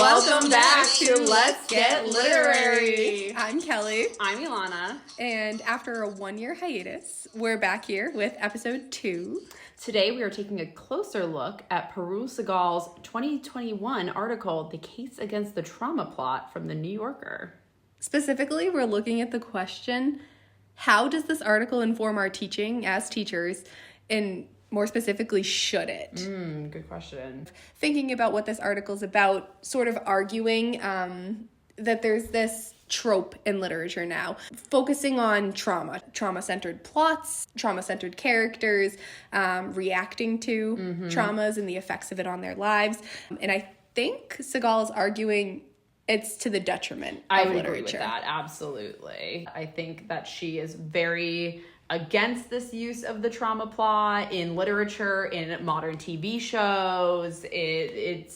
Welcome back to Let's Get Literary. I'm Kellie. I'm Ilana. And after a 1-year hiatus, we're back here with episode 2. Today we are taking a closer look at Peru Segal's 2021 article, The Case Against the Trauma Plot from The New Yorker. Specifically, we're looking at the question, how does this article inform our teaching as teachers, and more specifically, should it? Good question. Thinking about what this article's about, sort of arguing that there's this trope in literature now, focusing on trauma-centered plots, trauma-centered characters, reacting to traumas and the effects of it on their lives. And I think Segal is arguing it's to the detriment of literature. I would agree with that, absolutely. I think that she is very against this use of the trauma plot in literature, in modern TV shows. It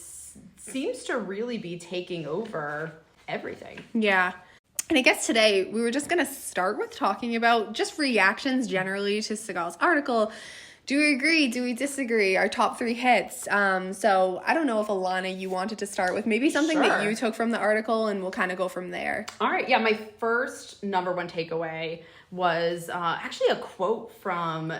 seems to really be taking over everything. Yeah. And I guess today we were just going to start with talking about just reactions generally to Segal's article. Do we agree? Do we disagree? Our top 3 hits. So I don't know if Ilana, you wanted to start with maybe something that you took from the article, and we'll kind of go from there. All right. Yeah. My first number one takeaway was actually a quote from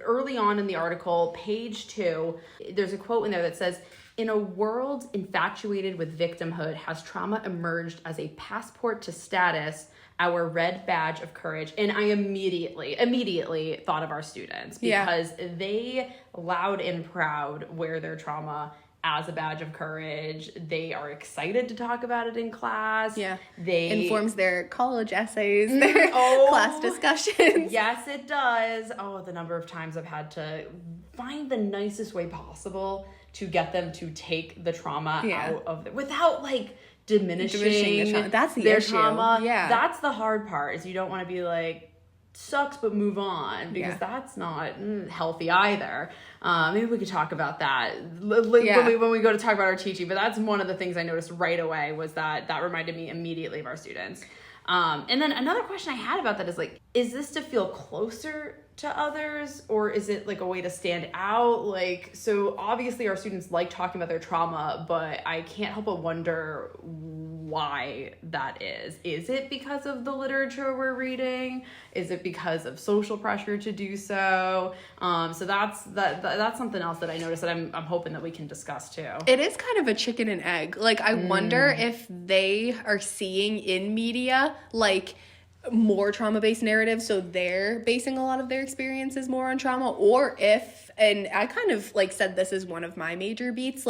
early on in the article, page 2. There's a quote in there that says, "In a world infatuated with victimhood, has trauma emerged as a passport to status, our red badge of courage?" And I immediately thought of our students, because they loud and proud wear their trauma as a badge of courage. They are excited to talk about it in class. Yeah. They informs their college essays, their class discussions. Yes, it does. Oh, the number of times I've had to find the nicest way possible to get them to take the trauma out of it without diminishing the trauma. That's the their issue. trauma. Yeah. That's the hard part, is you don't want to be like, sucks, but move on, because that's not healthy either. Maybe we could talk about that when we go to talk about our teaching, but that's one of the things I noticed right away, was that reminded me immediately of our students. And then another question I had about that is this to feel closer to others, or is it a way to stand out? So obviously our students like talking about their trauma, but I can't help but wonder why that is. Is it because of the literature we're reading? Is it because of social pressure to do so? So that's something else that I noticed that I'm hoping that we can discuss too. It is kind of a chicken and egg. I wonder if they are seeing in media more trauma-based narratives, so they're basing a lot of their experiences more on trauma, or if, and I kind of said this is one of my major beats,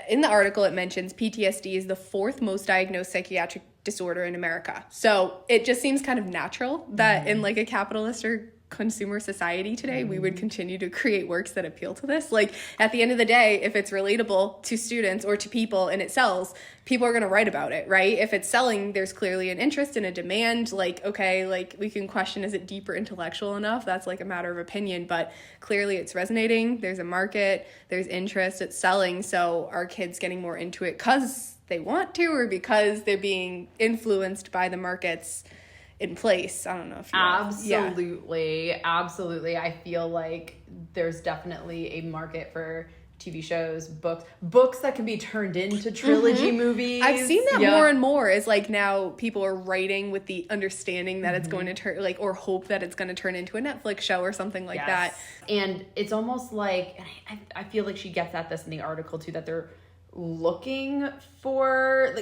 in the article it mentions PTSD is the 4th most diagnosed psychiatric disorder in America. So it just seems kind of natural that in a capitalist or consumer society today, we would continue to create works that appeal to this. At the end of the day, if it's relatable to students or to people and it sells, people are going to write about it, right? If it's selling, there's clearly an interest and a demand. We can question, is it deep or intellectual enough? That's a matter of opinion, but clearly it's resonating. There's a market, there's interest, it's selling. So are kids getting more into it because they want to, or because they're being influenced by the markets in place? I don't know if you Absolutely. I feel like there's definitely a market for TV shows, books that can be turned into trilogy movies. I've seen that more and more, is now people are writing with the understanding that it's going to turn, or hope that it's going to turn into a Netflix show or something like that. And it's almost I feel like she gets at this in the article too, that they're looking for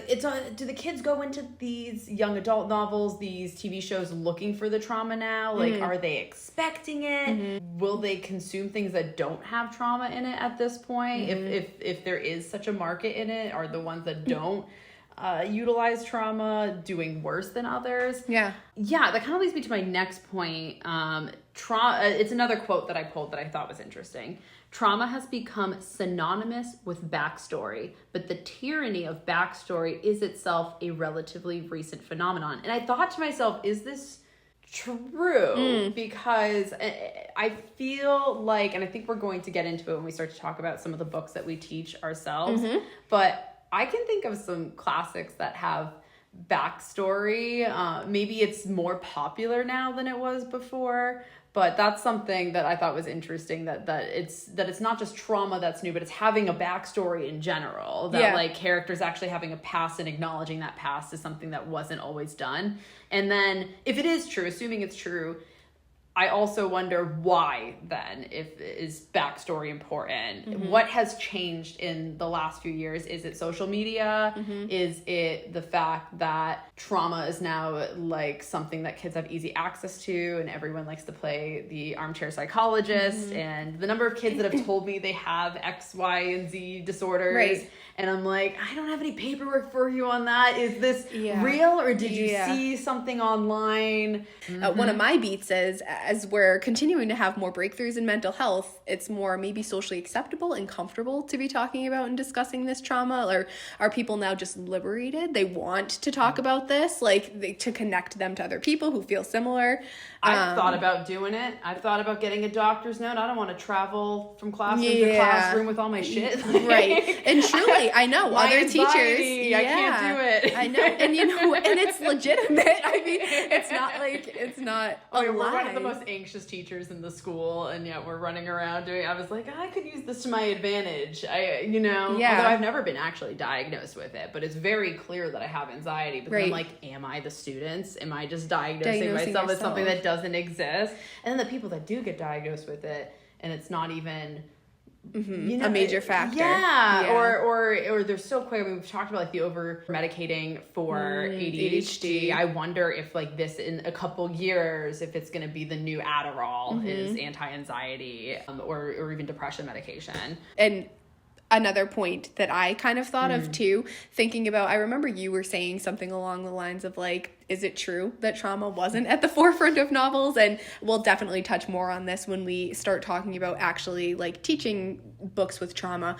do the kids go into these young adult novels, these TV shows, looking for the trauma now? Are they expecting it? Will they consume things that don't have trauma in it at this point? If there is such a market in it, are the ones that don't utilize trauma doing worse than others? That kind of leads me to my next point. It's another quote that I pulled that I thought was interesting. "Trauma has become synonymous with backstory, but the tyranny of backstory is itself a relatively recent phenomenon." And I thought to myself, is this true? Because I feel and I think we're going to get into it when we start to talk about some of the books that we teach ourselves, but I can think of some classics that have backstory. Maybe it's more popular now than it was before, But that's something that I thought was interesting, that it's not just trauma that's new, but it's having a backstory in general. That like characters actually having a past and acknowledging that past is something that wasn't always done. And then if it is true, assuming it's true, I also wonder why then, if is backstory important? What has changed in the last few years? Is it social media? Is it the fact that trauma is now like something that kids have easy access to and everyone likes to play the armchair psychologist? And the number of kids that have told me they have X, Y, and Z disorders. And I'm like, I don't have any paperwork for you on that. Is this real, or did you see something online? One of my beats is, as we're continuing to have more breakthroughs in mental health, it's more maybe socially acceptable and comfortable to be talking about and discussing this trauma. Or are people now just liberated? They want to talk about this, like to connect them to other people who feel similar. I've thought about doing it. I've thought about getting a doctor's note. I don't want to travel from classroom to classroom with all my shit. Right. And truly, I know other teachers. I can't do it. I know. And and it's legitimate. I mean, it's not we're one of the most anxious teachers in the school, and yet we're running around doing, I was like, I could use this to my advantage. Although I've never been actually diagnosed with it, but it's very clear that I have anxiety. But then I'm like, am I the students? Am I just diagnosing myself with something that doesn't exist? And then the people that do get diagnosed with it, and it's not even a major factor. Or they're so quick. I mean, we've talked about like the over medicating for ADHD. I wonder if like this in a couple years, if it's going to be the new Adderall is anti-anxiety or even depression medication. And another point that I kind of thought of too, thinking about, I remember you were saying something along the lines of like, is it true that trauma wasn't at the forefront of novels? And we'll definitely touch more on this when we start talking about actually like teaching books with trauma.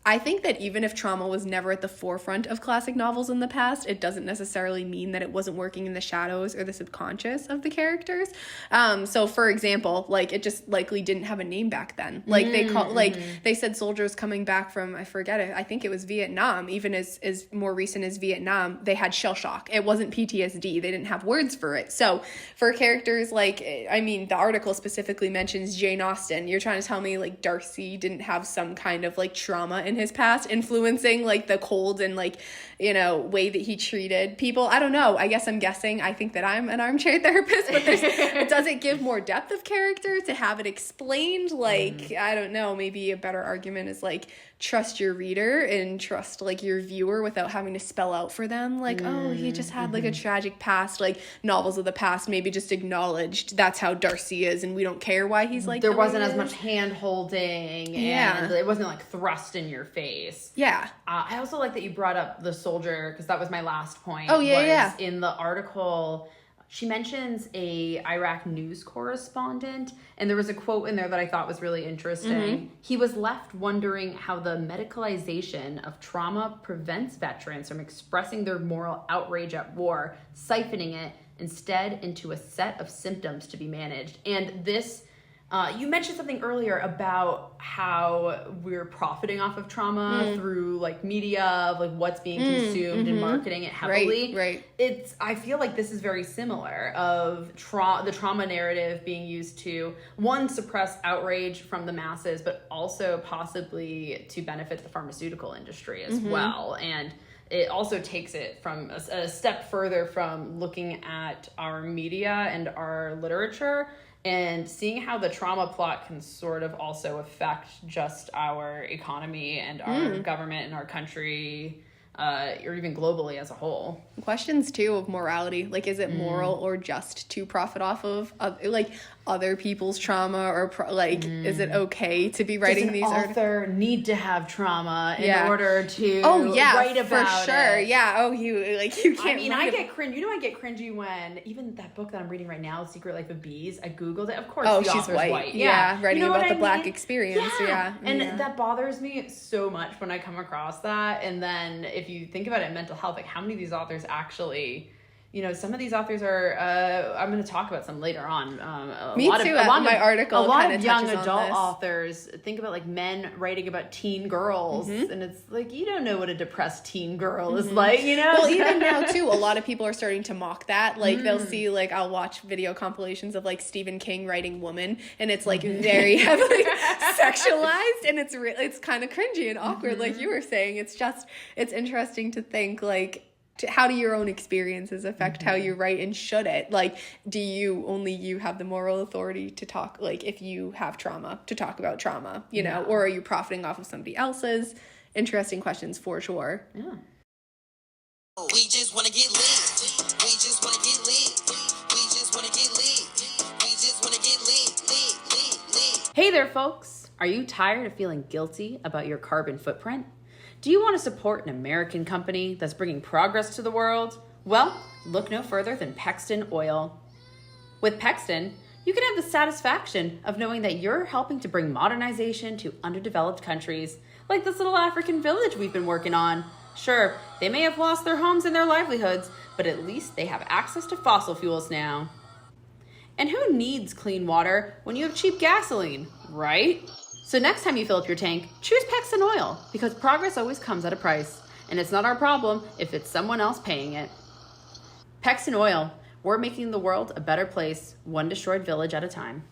I think that even if trauma was never at the forefront of classic novels in the past, it doesn't necessarily mean that it wasn't working in the shadows or the subconscious of the characters. So for example, like it just likely didn't have a name back then. Like they said soldiers coming back from, I forget it, I think it was Vietnam, even as more recent as Vietnam, they had shell shock. It wasn't PTSD. They didn't have words for it. So for characters like, I mean, the article specifically mentions Jane Austen. You're trying to tell me like Darcy didn't have some kind of like trauma in his past influencing like the cold and like, way that he treated people. I don't know. I guess I'm guessing. I think that I'm an armchair therapist, but does it give more depth of character to have it explained? Like, I don't know, maybe a better argument is like, trust your reader and trust like your viewer without having to spell out for them like, oh, he just had like a tragic past. Like novels of the past maybe just acknowledged that's how Darcy is and we don't care why he's like there wasn't as much hand holding and it wasn't like thrust in your face. I also like that you brought up the soldier, because that was my last point. In the article she mentions a Iraq news correspondent, and there was a quote in there that I thought was really interesting. He was left wondering how the medicalization of trauma prevents veterans from expressing their moral outrage at war, siphoning it instead into a set of symptoms to be managed. And this, you mentioned something earlier about how we're profiting off of trauma through like media, of like what's being consumed and marketing it heavily. Right. I feel like this is very similar of the trauma narrative being used to, one, suppress outrage from the masses, but also possibly to benefit the pharmaceutical industry as well. And it also takes it from a step further from looking at our media and our literature and seeing how the trauma plot can sort of also affect just our economy and our government and our country, or even globally as a whole. Questions too of morality, like is it moral or just to profit off of like other people's trauma, or is it okay to be writing these articles? Does an author need to have trauma in order to write about for sure it? You can't. I mean, I get cringe. I get cringy when even that book that I'm reading right now, Secret Life of Bees, I googled it. Of course, the she's author's white. Writing about the Black experience. And that bothers me so much when I come across that. And then if you think about it in mental health, like how many of these authors actually you know, some of these authors are, I'm going to talk about some later on. Me too. My article a lot kinda of young touches on adult this. authors think about like men writing about teen girls, and it's like, you don't know what a depressed teen girl is like, you know? Well, even now too, a lot of people are starting to mock that. Like they'll see, like, I'll watch video compilations of like Stephen King writing Woman, and it's like very heavily sexualized, and it's kind of cringy and awkward, like you were saying. It's interesting to think, like, how do your own experiences affect how you write, and should it? Like, do only you have the moral authority to talk, like, if you have trauma, to talk about trauma, you know, or are you profiting off of somebody else's? Interesting questions for sure. Yeah. We just want to get lit. We just want to get lit. We just want to get lit. We just want to get lit. Hey there, folks. Are you tired of feeling guilty about your carbon footprint? Do you want to support an American company that's bringing progress to the world? Well, look no further than PEXTON Oil. With PEXTON, you can have the satisfaction of knowing that you're helping to bring modernization to underdeveloped countries, like this little African village we've been working on. Sure, they may have lost their homes and their livelihoods, but at least they have access to fossil fuels now. And who needs clean water when you have cheap gasoline, right? So next time you fill up your tank, choose PEXTON Oil, because progress always comes at a price, and it's not our problem if it's someone else paying it. PEXTON Oil, we're making the world a better place, one destroyed village at a time.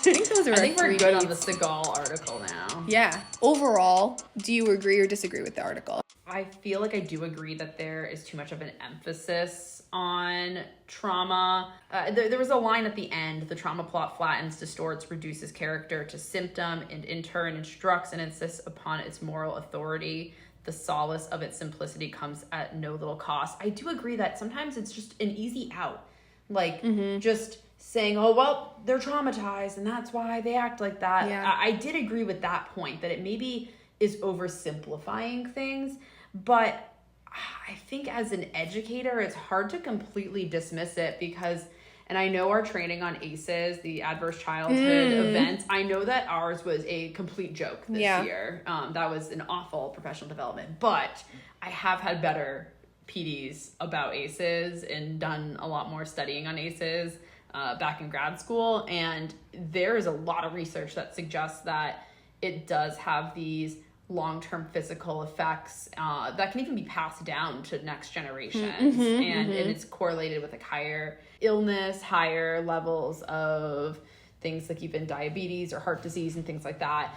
I think those are I think we're good on the beats. Seagal article now. Yeah. Overall, do you agree or disagree with the article? I feel like I do agree that there is too much of an emphasis on trauma. There was a line at the end: the trauma plot flattens, distorts, reduces character to symptom, and in turn instructs and insists upon its moral authority. The solace of its simplicity comes at no little cost. I do agree that sometimes it's just an easy out. Like, just saying, oh, well, they're traumatized and that's why they act like that. Yeah. I did agree with that point, that it maybe is oversimplifying things. But I think as an educator, it's hard to completely dismiss it because, and I know our training on ACEs, the adverse childhood events, I know that ours was a complete joke this year. That was an awful professional development. But I have had better PDs about ACEs and done a lot more studying on ACEs back in grad school. And there is a lot of research that suggests that it does have these long-term physical effects that can even be passed down to next generations. And it's correlated with like higher illness, higher levels of things like even diabetes or heart disease and things like that.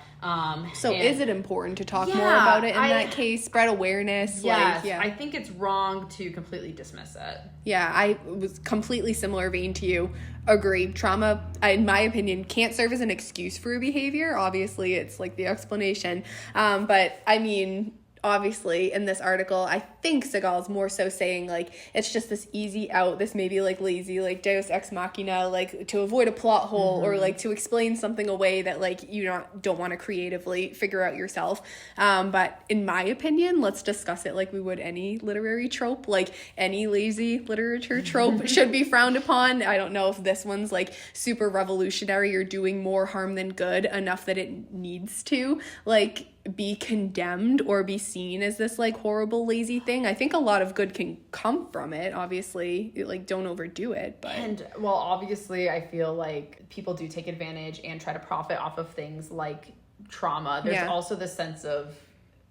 So is it important to talk more about it in that case? Spread awareness? Yes, Like, I think it's wrong to completely dismiss it. Yeah, I was completely similar vein to you. Agree. Trauma, in my opinion, can't serve as an excuse for a behavior. Obviously, it's like the explanation. But I mean, obviously, in this article, I think Seagal's more so saying, like, it's just this easy out, this maybe, like, lazy, like, deus ex machina, like, to avoid a plot hole or, like, to explain something away that, like, you don't want to creatively figure out yourself. But in my opinion, let's discuss it like we would any literary trope. Like, any lazy literature trope should be frowned upon. I don't know if this one's, like, super revolutionary or doing more harm than good enough that it needs to, like, be condemned or be seen as this like horrible lazy thing. I think a lot of good can come from it. Obviously, like, don't overdo it. But and well, obviously, I feel like people do take advantage and try to profit off of things like trauma. There's also this sense of,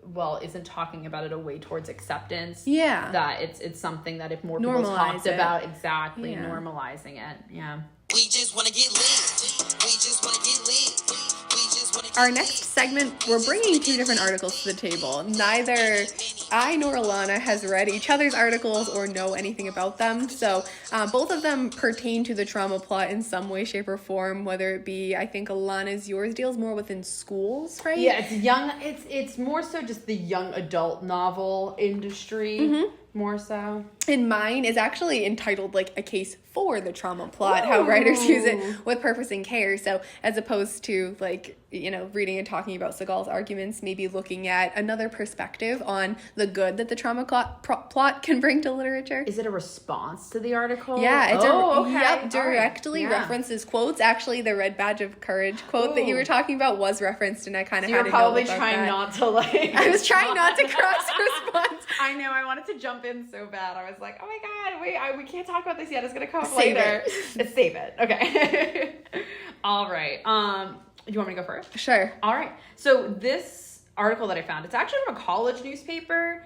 well, isn't talking about it a way towards acceptance? Yeah, that it's something that if more people talked about, normalizing it. Yeah. We just want to get lit. We just want to get lit. Our next segment, we're bringing two different articles to the table. Neither I nor Ilana has read each other's articles or know anything about them. So both of them pertain to the trauma plot in some way, shape, or form, whether it be, I think Ilana's, yours deals more within schools, right? Yeah, it's young. It's more so just the young adult novel industry. more so? And mine is actually entitled like a case for the trauma plot, how writers use it with purpose and care. So as opposed to like, reading and talking about Seagal's arguments, maybe looking at another perspective on the good that the trauma plot can bring to literature. Is it a response to the article? Yeah, it's okay. directly references quotes. Actually, the Red Badge of Courage quote that you were talking about was referenced, and I kind of had to know about that. You're probably trying not to like... I was trying not to cross response. I know, I wanted to jump in so bad. I was like, oh my god, wait, we can't talk about this yet. It's going to come up Save later. it. Save it. Okay. All right. You want me to go first? Sure. All right. So this article that I found, it's actually from a college newspaper,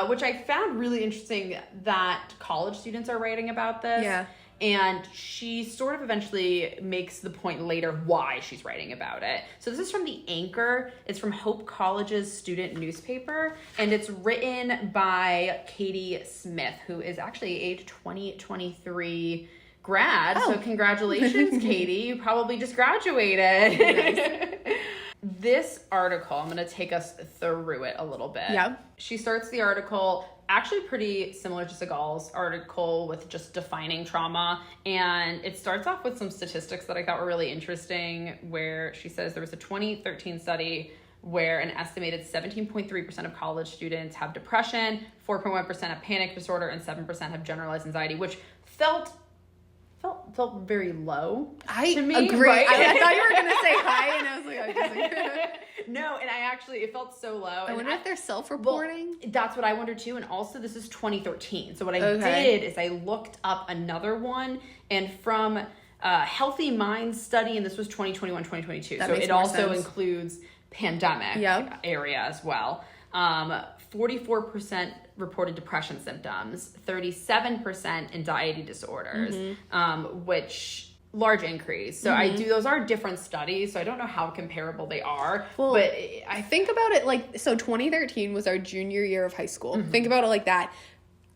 which I found really interesting that college students are writing about this. Yeah. And she sort of eventually makes the point later why she's writing about it. So this is from The Anchor. It's from Hope College's student newspaper. And it's written by Katie Smith, who is actually age 2023 grad. Oh. So congratulations, Katie. You probably just graduated. Nice. This article, I'm going to take us through it a little bit. Yeah. She starts the article actually pretty similar to Seagal's article with just defining trauma. And it starts off with some statistics that I thought were really interesting, where she says there was a 2013 study where an estimated 17.3% of college students have depression, 4.1% have panic disorder, and 7% have generalized anxiety, which felt very low to me. Agree. Right? I thought you were going to say high, and I was like, I disagree. No, and it felt so low. I wonder if they're self-reporting. Well, that's what I wondered too. And also, this is 2013. So what I Okay. did is I looked up another one, and from Healthy Minds study, and this was 2021, 2022. That So makes it more also sense. includes pandemic area as well. 44% reported depression symptoms, 37% anxiety disorders, which large increase. So those are different studies, so I don't know how comparable they are. Well, but I think about it like, so 2013 was our junior year of high school. Think about it like that.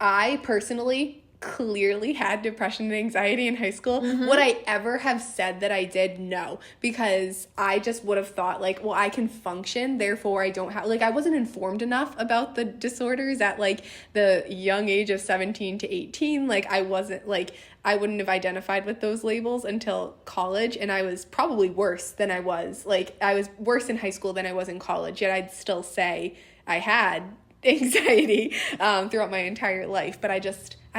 I personally clearly had depression and anxiety in high school. Would I ever have said that I did? No, because I just would have thought like, well, I can function, therefore I don't have, like, I wasn't informed enough about the disorders at like the young age of 17 to 18. Like I wasn't like, I wouldn't have identified with those labels until college, and I was probably worse than I was. Like I was worse in high school than I was in college, yet I'd still say I had anxiety throughout my entire life, but I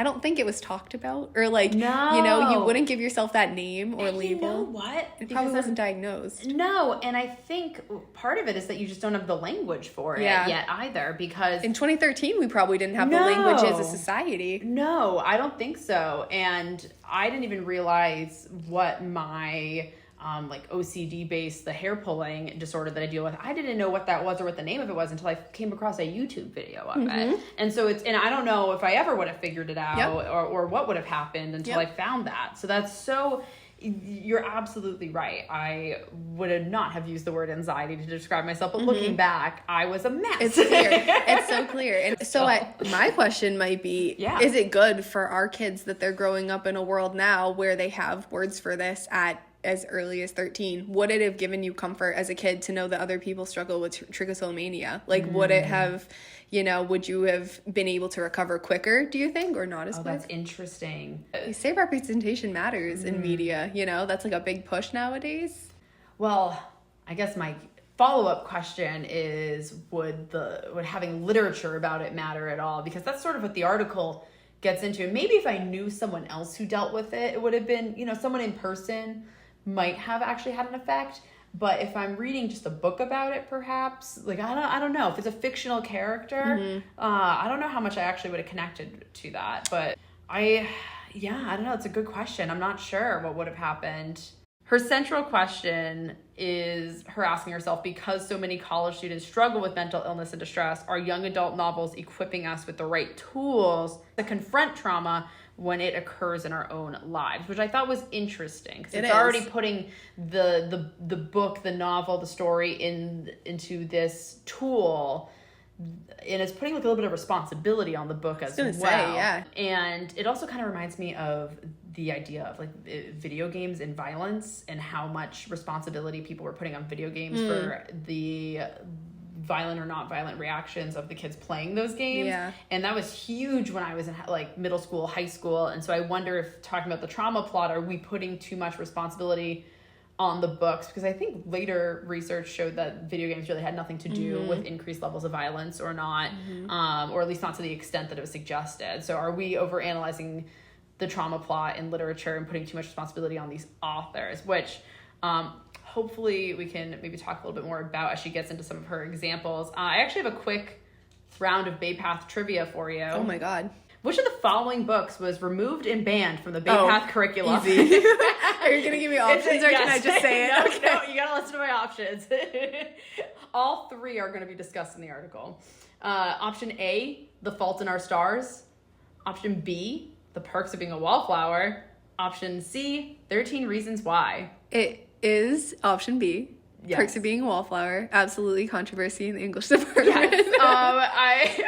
don't think it was talked about, or like, you wouldn't give yourself that name or label. You know what? It probably wasn't diagnosed. No, and I think part of it is that you just don't have the language for it yet either, because in 2013 we probably didn't have the language as a society. No, I don't think so. And I didn't even realize what my like OCD based, the hair pulling disorder that I deal with, I didn't know what that was or what the name of it was until I came across a YouTube video of it. And so and I don't know if I ever would have figured it out or what would have happened until I found that. So you're absolutely right. I would not have used the word anxiety to describe myself, but looking back, I was a mess. It's clear. It's so clear. And so my question might be, is it good for our kids that they're growing up in a world now where they have words for this at as early as 13? Would it have given you comfort as a kid to know that other people struggle with trichotillomania? Like, would it have, would you have been able to recover quicker, do you think, or not as quick? That's interesting. You say representation matters in media, that's like a big push nowadays. Well, I guess my follow-up question is, would having literature about it matter at all? Because that's sort of what the article gets into. And maybe if I knew someone else who dealt with it, it would have been, someone in person might have actually had an effect. But if I'm reading just a book about it, perhaps, like, I don't know if it's a fictional character, I don't know how much I actually would have connected to that. But I don't know. It's a good question. I'm not sure what would have happened. Her central question is her asking herself, because so many college students struggle with mental illness and distress, are young adult novels equipping us with the right tools to confront trauma when it occurs in our own lives? Which I thought was interesting, because it's already putting the book, the novel, the story into this tool, and it's putting like a little bit of responsibility on the book as well. And it also kind of reminds me of the idea of like video games and violence, and how much responsibility people were putting on video games for the violent or not violent reactions of the kids playing those games. Yeah. And that was huge when I was in like middle school, high school. And so I wonder if talking about the trauma plot, are we putting too much responsibility on the books? Because I think later research showed that video games really had nothing to do with increased levels of violence or not, or at least not to the extent that it was suggested. So are we overanalyzing the trauma plot in literature and putting too much responsibility on these authors, which hopefully we can maybe talk a little bit more about as she gets into some of her examples. I actually have a quick round of Bay Path trivia for you. Oh my God. Which of the following books was removed and banned from the Bay Path curriculum? Easy. Are you going to give me options or can I just say it? No, Okay. no, you got to listen to my options. All three are going to be discussed in the article. Option A, The Fault in Our Stars. Option B, The Perks of Being a Wallflower. Option C, 13 Reasons Why. It is option B. Yes. Perks of Being a Wallflower. Absolutely controversy in the English department. Yes. I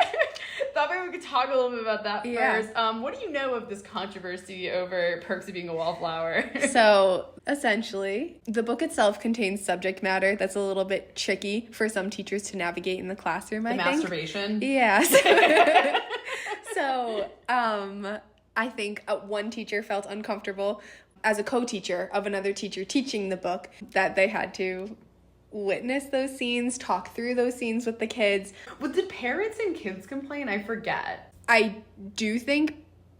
thought maybe we could talk a little bit about that Yeah. first. What do you know of this controversy over Perks of Being a Wallflower? So, essentially, the book itself contains subject matter that's a little bit tricky for some teachers to navigate in the classroom, I think. Masturbation. Yes. So, I think one teacher felt uncomfortable as a co-teacher of another teacher teaching the book that they had to witness those scenes, talk through those scenes with the kids. Well, did parents and kids complain? I forget. I do think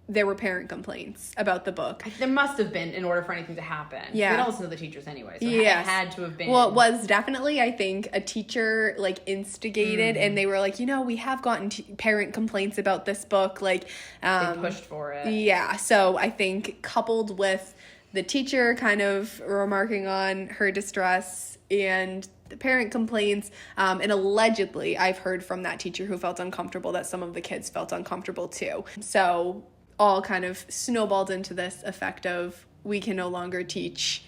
there were parent complaints about the book. There must have been in order for anything to happen. Yeah. They don't listen to the teachers anyway, so Yes. it had to have been. Well, it was definitely, I think, a teacher, like, instigated, and they were like, we have gotten parent complaints about this book, like... they pushed for it. Yeah, so I think coupled with the teacher kind of remarking on her distress and the parent complaints, and allegedly I've heard from that teacher who felt uncomfortable that some of the kids felt uncomfortable too. So all kind of snowballed into this effect of we can no longer teach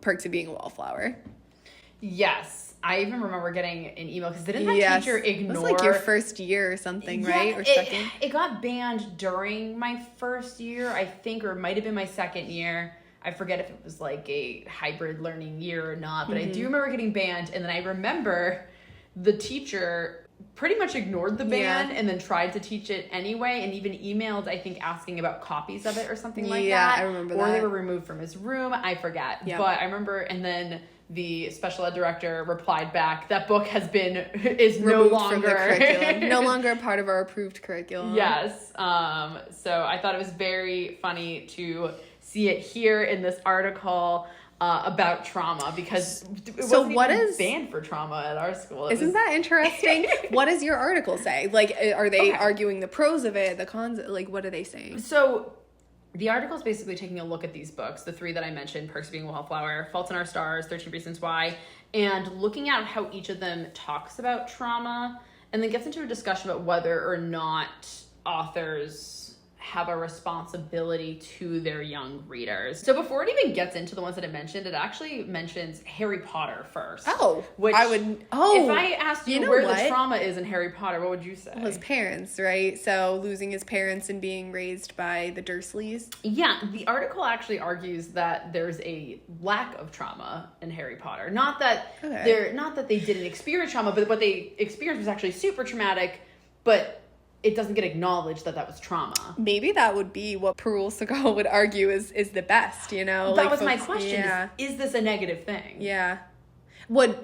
Perks of Being a Wallflower. Yes. I even remember getting an email because didn't that teacher ignore... It was like your first year or something, right? Or second? It got banned during my first year, I think, or it might have been my second year. I forget if it was like a hybrid learning year or not, but I do remember getting banned. And then I remember the teacher pretty much ignored the ban and then tried to teach it anyway, and even emailed, I think, asking about copies of it or something like that. Yeah, I remember that. Or they were removed from his room. I forget. Yeah. But I remember, and then the special ed director replied back, that book is no Removed longer from the curriculum. No longer a part of our approved curriculum. Yes. So I thought it was very funny to see it here in this article about trauma, because it wasn't even banned for trauma at our school. Isn't that interesting? What does your article say? Like, are they arguing the pros of it, the cons? Like, what are they saying? So the article is basically taking a look at these books, the three that I mentioned, Perks of Being a Wallflower, Fault in Our Stars, 13 Reasons Why, and looking at how each of them talks about trauma, and then gets into a discussion about whether or not authors have a responsibility to their young readers. So before it even gets into the ones that I mentioned, it actually mentions Harry Potter first. If I asked you where what? the trauma is in Harry Potter, what would you say? Well, his parents, right? So losing his parents and being raised by the Dursleys. Yeah, the article actually argues that there's a lack of trauma in Harry Potter. Not that they didn't experience trauma, but what they experienced was actually super traumatic, but it doesn't get acknowledged that was trauma. Maybe that would be what Parul Segal would argue is the best, That was my question. Yeah. Is this a negative thing? Yeah.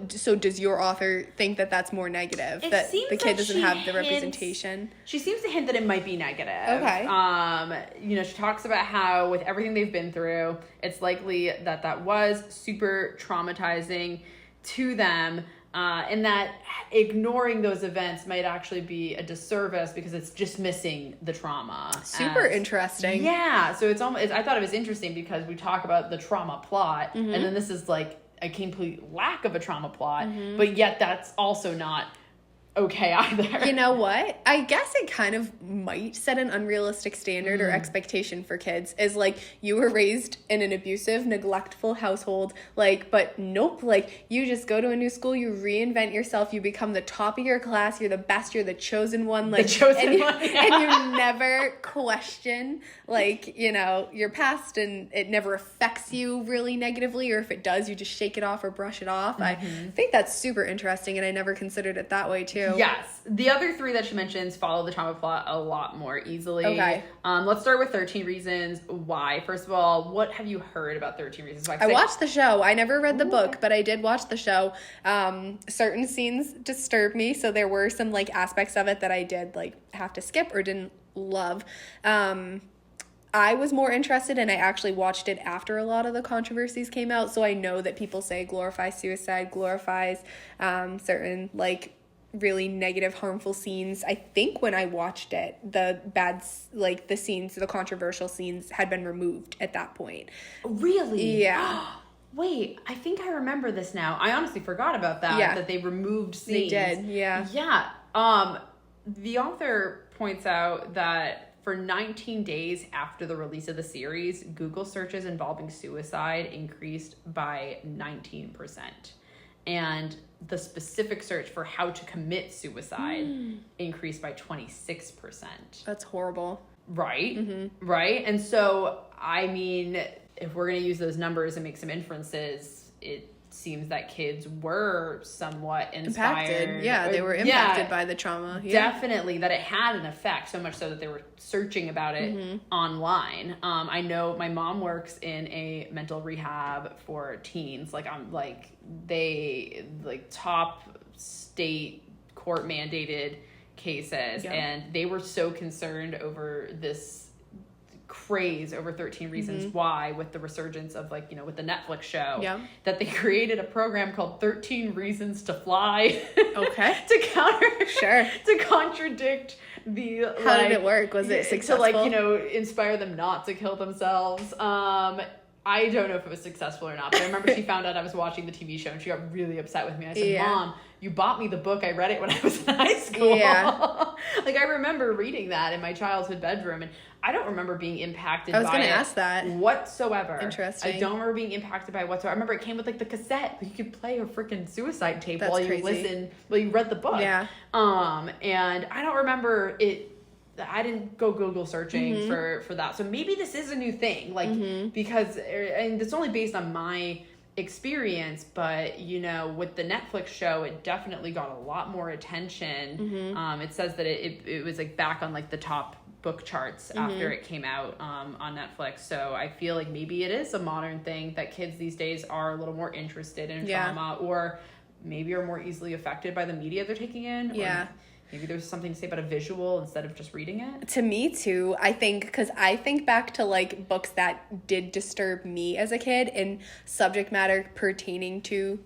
So does your author think that that's more negative? That the kid doesn't have the representation? She seems to hint that it might be negative. Okay. She talks about how with everything they've been through, it's likely that was super traumatizing to them. And that ignoring those events might actually be a disservice because it's just missing the trauma. Super interesting. Yeah, so it's almost. I thought it was interesting because we talk about the trauma plot, and then this is like a complete lack of a trauma plot, but yet that's also not okay either. You know what? I guess it kind of might set an unrealistic standard or expectation for kids. Is like, you were raised in an abusive, neglectful household, like, but nope, like, you just go to a new school, you reinvent yourself, you become the top of your class, you're the best, you're the chosen one, like, The chosen and one, yeah. and you never question, like, you know, your past, and it never affects you really negatively, or if it does, you just shake it off or brush it off. I think that's super interesting, and I never considered it that way too. Yes. The other three that she mentions follow the trauma plot a lot more easily. Okay. Let's start with 13 Reasons Why. First of all, what have you heard about 13 Reasons Why? I watched the show. I never read the book, but I did watch the show. Certain scenes disturbed me, so there were some like aspects of it that I did like have to skip or didn't love. I was more interested, and I actually watched it after a lot of the controversies came out, so I know that people say glorifies suicide, glorifies certain like really negative, harmful scenes. I think when I watched it, the bad, like the scenes, the controversial scenes had been removed at that point. Really? Yeah. Wait, I think I remember this now. I honestly forgot about that. Yeah. That they removed They scenes. did, yeah. Yeah. The author points out that for 19 days after the release of the series, Google searches involving suicide increased by 19%. And the specific search for how to commit suicide increased by 26%. That's horrible. Right? Mm-hmm. Right? And so, I mean, if we're going to use those numbers and make some inferences, it seems that kids were somewhat inspired. Impacted. Yeah, they were impacted by the trauma. Yeah. Definitely, that it had an effect, so much so that they were searching about it online. I know my mom works in a mental rehab for teens. They top state court mandated cases, and they were so concerned over this craze over 13 Reasons Why with the resurgence of with the Netflix show that they created a program called 13 Reasons to Fly. Okay. to contradict the How did it work? Was it successful? To inspire them not to kill themselves. I don't know if it was successful or not, but I remember she found out I was watching the TV show and she got really upset with me. I said, Mom, you bought me the book. I read it when I was in high school. Yeah. I remember reading that in my childhood bedroom, and I don't remember being impacted by it. I was going to ask that. Whatsoever. Interesting. I don't remember being impacted by it whatsoever. I remember it came with the cassette. You could play a freaking suicide tape That's while crazy. you read the book. Yeah. And I don't remember it. I didn't go Google searching for that. So maybe this is a new thing, because, and it's only based on my experience, but with the Netflix show, it definitely got a lot more attention. It says that it was back on the top book charts after it came out on Netflix. So I feel like maybe it is a modern thing that kids these days are a little more interested in trauma, or maybe are more easily affected by the media they're taking in. Yeah. Or maybe there's something to say about a visual instead of just reading it. To me too, I think, because I think back to books that did disturb me as a kid and subject matter pertaining to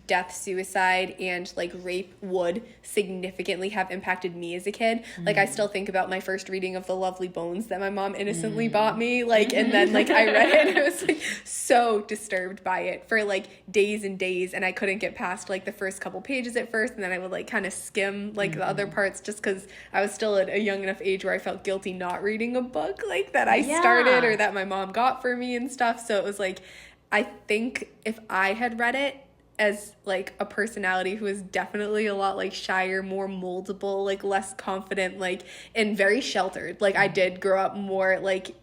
death, suicide, and rape would significantly have impacted me as a kid. I still think about my first reading of The Lovely Bones that my mom innocently bought me, and then I read it and I was so disturbed by it for days and days, and I couldn't get past the first couple pages at first, and then I would kind of skim the other parts just because I was still at a young enough age where I felt guilty not reading a book that I started or that my mom got for me and stuff. So it was I think if I had read it as a personality who is definitely a lot shyer, more moldable, less confident, and very sheltered. I did grow up more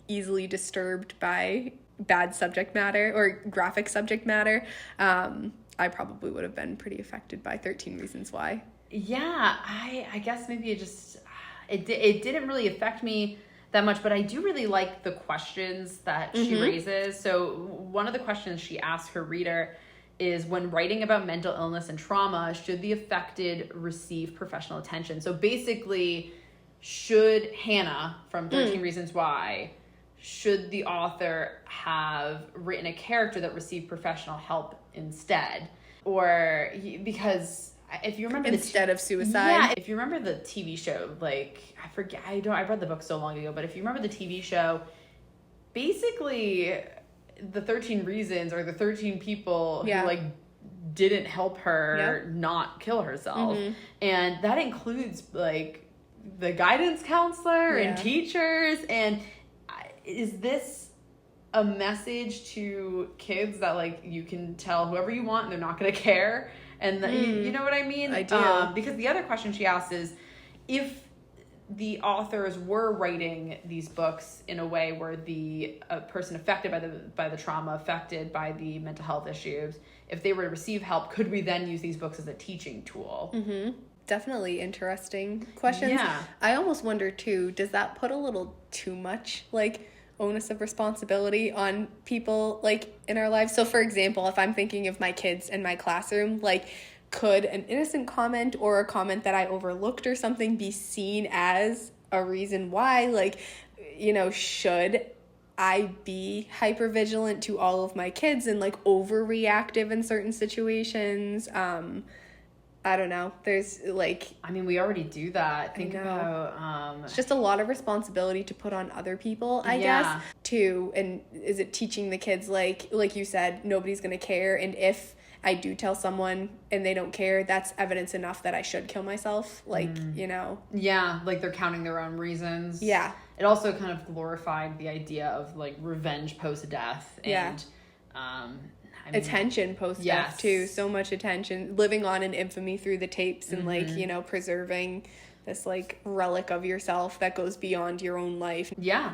easily disturbed by bad subject matter or graphic subject matter. I probably would have been pretty affected by 13 Reasons Why. Yeah, I guess maybe it didn't really affect me that much, but I do really like the questions that she raises. So one of the questions she asks her reader is, when writing about mental illness and trauma, should the affected receive professional attention? So basically, should Hannah from 13 Reasons Why, should the author have written a character that received professional help instead? Or, because if you remember instead of suicide? Yeah, if you remember the TV show, I forget, I read the book so long ago, but if you remember the TV show, basically the 13 reasons or the 13 people who didn't help her not kill herself. And that includes like the guidance counselor and teachers. And is this a message to kids that like you can tell whoever you want and they're not going to care? And you know what I mean? I do. Because the other question she asks is, if the authors were writing these books in a way where the person affected by the trauma, affected by the mental health issues, if they were to receive help, could we then use these books as a teaching tool? Definitely interesting questions. Yeah. I almost wonder too, does that put a little too much like onus of responsibility on people like in our lives? So for example, if I'm thinking of my kids in my classroom, like could an innocent comment or a comment that I overlooked or something be seen as a reason why? Like, you know, should I be hypervigilant to all of my kids and like overreactive in certain situations? I don't know. There's like, I mean, we already do that. Think about it's just a lot of responsibility to put on other people, I guess, too. And is it teaching the kids, like you said, nobody's going to care. And if I do tell someone and they don't care, that's evidence enough that I should kill myself. Like, you know. Yeah, like they're counting their own reasons. Yeah. It also kind of glorified the idea of like revenge post-death. And, I mean, attention post-death too. So much attention. Living on in infamy through the tapes and like, you know, preserving this like relic of yourself that goes beyond your own life. Yeah.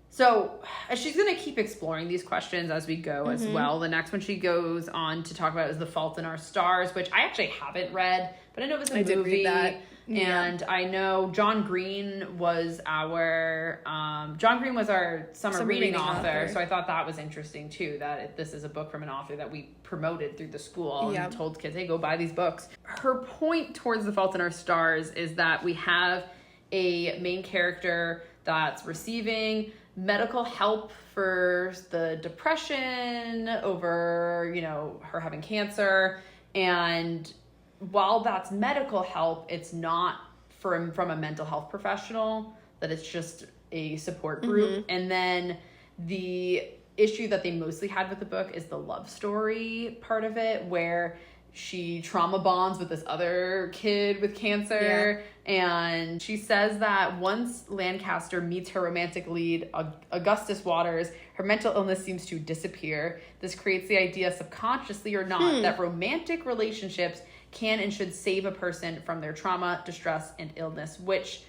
So she's going to keep exploring these questions as we go as well. The next one she goes on to talk about is The Fault in Our Stars, which I actually haven't read, but I know it was a movie. Did read that. And I know John Green was our summer reading author. So I thought that was interesting too, that this is a book from an author that we promoted through the school and told kids, hey, go buy these books. Her point towards The Fault in Our Stars is that we have a main character that's receiving medical help for the depression over, you know, her having cancer. And while that's medical help, it's not from a mental health professional, that it's just a support group. And then the issue that they mostly had with the book is the love story part of it, where she trauma bonds with this other kid with cancer. And she says that once Lancaster meets her romantic lead, Augustus Waters, her mental illness seems to disappear. This creates the idea, subconsciously or not, that romantic relationships can and should save a person from their trauma, distress, and illness, which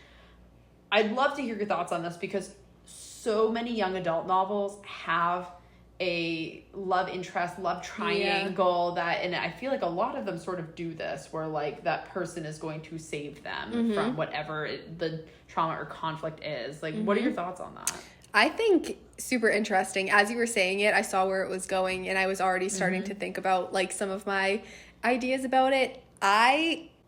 I'd love to hear your thoughts on this, because so many young adult novels have a love interest, love triangle that, and I feel like a lot of them sort of do this, where like that person is going to save them from whatever the trauma or conflict is. Like, what are your thoughts on that? I think super interesting. As you were saying it, I saw where it was going, and I was already starting to think about like some of my ideas about it.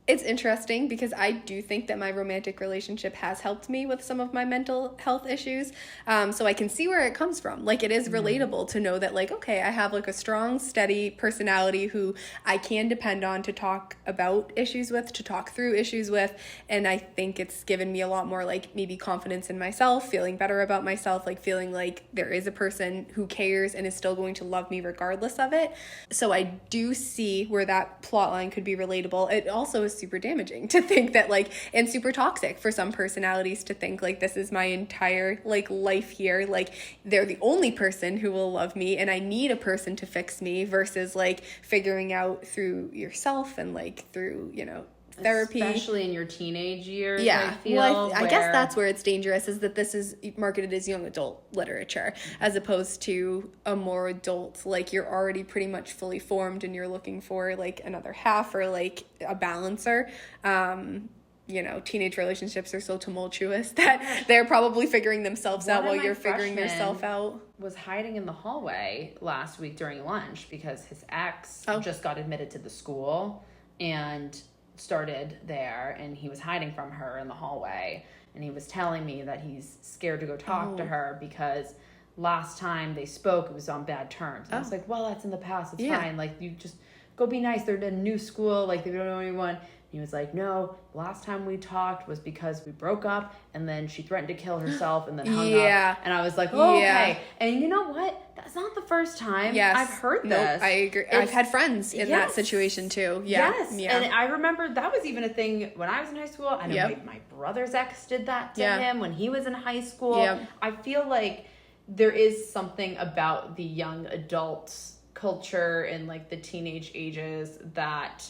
It's interesting because I do think that my romantic relationship has helped me with some of my mental health issues. So I can see where it comes from. Like, it is relatable to know that, like, okay, I have like a strong, steady personality who I can depend on to talk about issues with, to talk through issues with. And I think it's given me a lot more like maybe confidence in myself, feeling better about myself, like feeling like there is a person who cares and is still going to love me regardless of it. So I do see where that plot line could be relatable. It also is super damaging to think that, like, and super toxic for some personalities to think like this is my entire like life here, like they're the only person who will love me and I need a person to fix me, versus like figuring out through yourself and like through, you know, therapy, especially in your teenage years. Yeah, I feel, well, I guess that's where it's dangerous, is that this is marketed as young adult literature as opposed to a more adult, like you're already pretty much fully formed and you're looking for like another half or like a balancer. You know, teenage relationships are so tumultuous that they're probably figuring themselves out while you're figuring yourself out. Was hiding in the hallway last week during lunch because his ex just got admitted to the school and started there, and he was hiding from her in the hallway, and he was telling me that he's scared to go talk to her because last time they spoke it was on bad terms. And I was like, well, that's in the past, it's fine, like you just go be nice, they're in a new school, like they don't know anyone. And he was like, no, last time we talked was because we broke up and then she threatened to kill herself and then hung up. And I was like, oh, okay. And you know what, It's not the first time Yes. I've heard Nope, this. I agree. I've had friends in that situation too. Yeah. Yes. Yeah. And I remember that was even a thing when I was in high school. I know Yep. my brother's ex did that to Yeah. him when he was in high school. Yep. I feel like there is something about the young adult culture and like the teenage ages that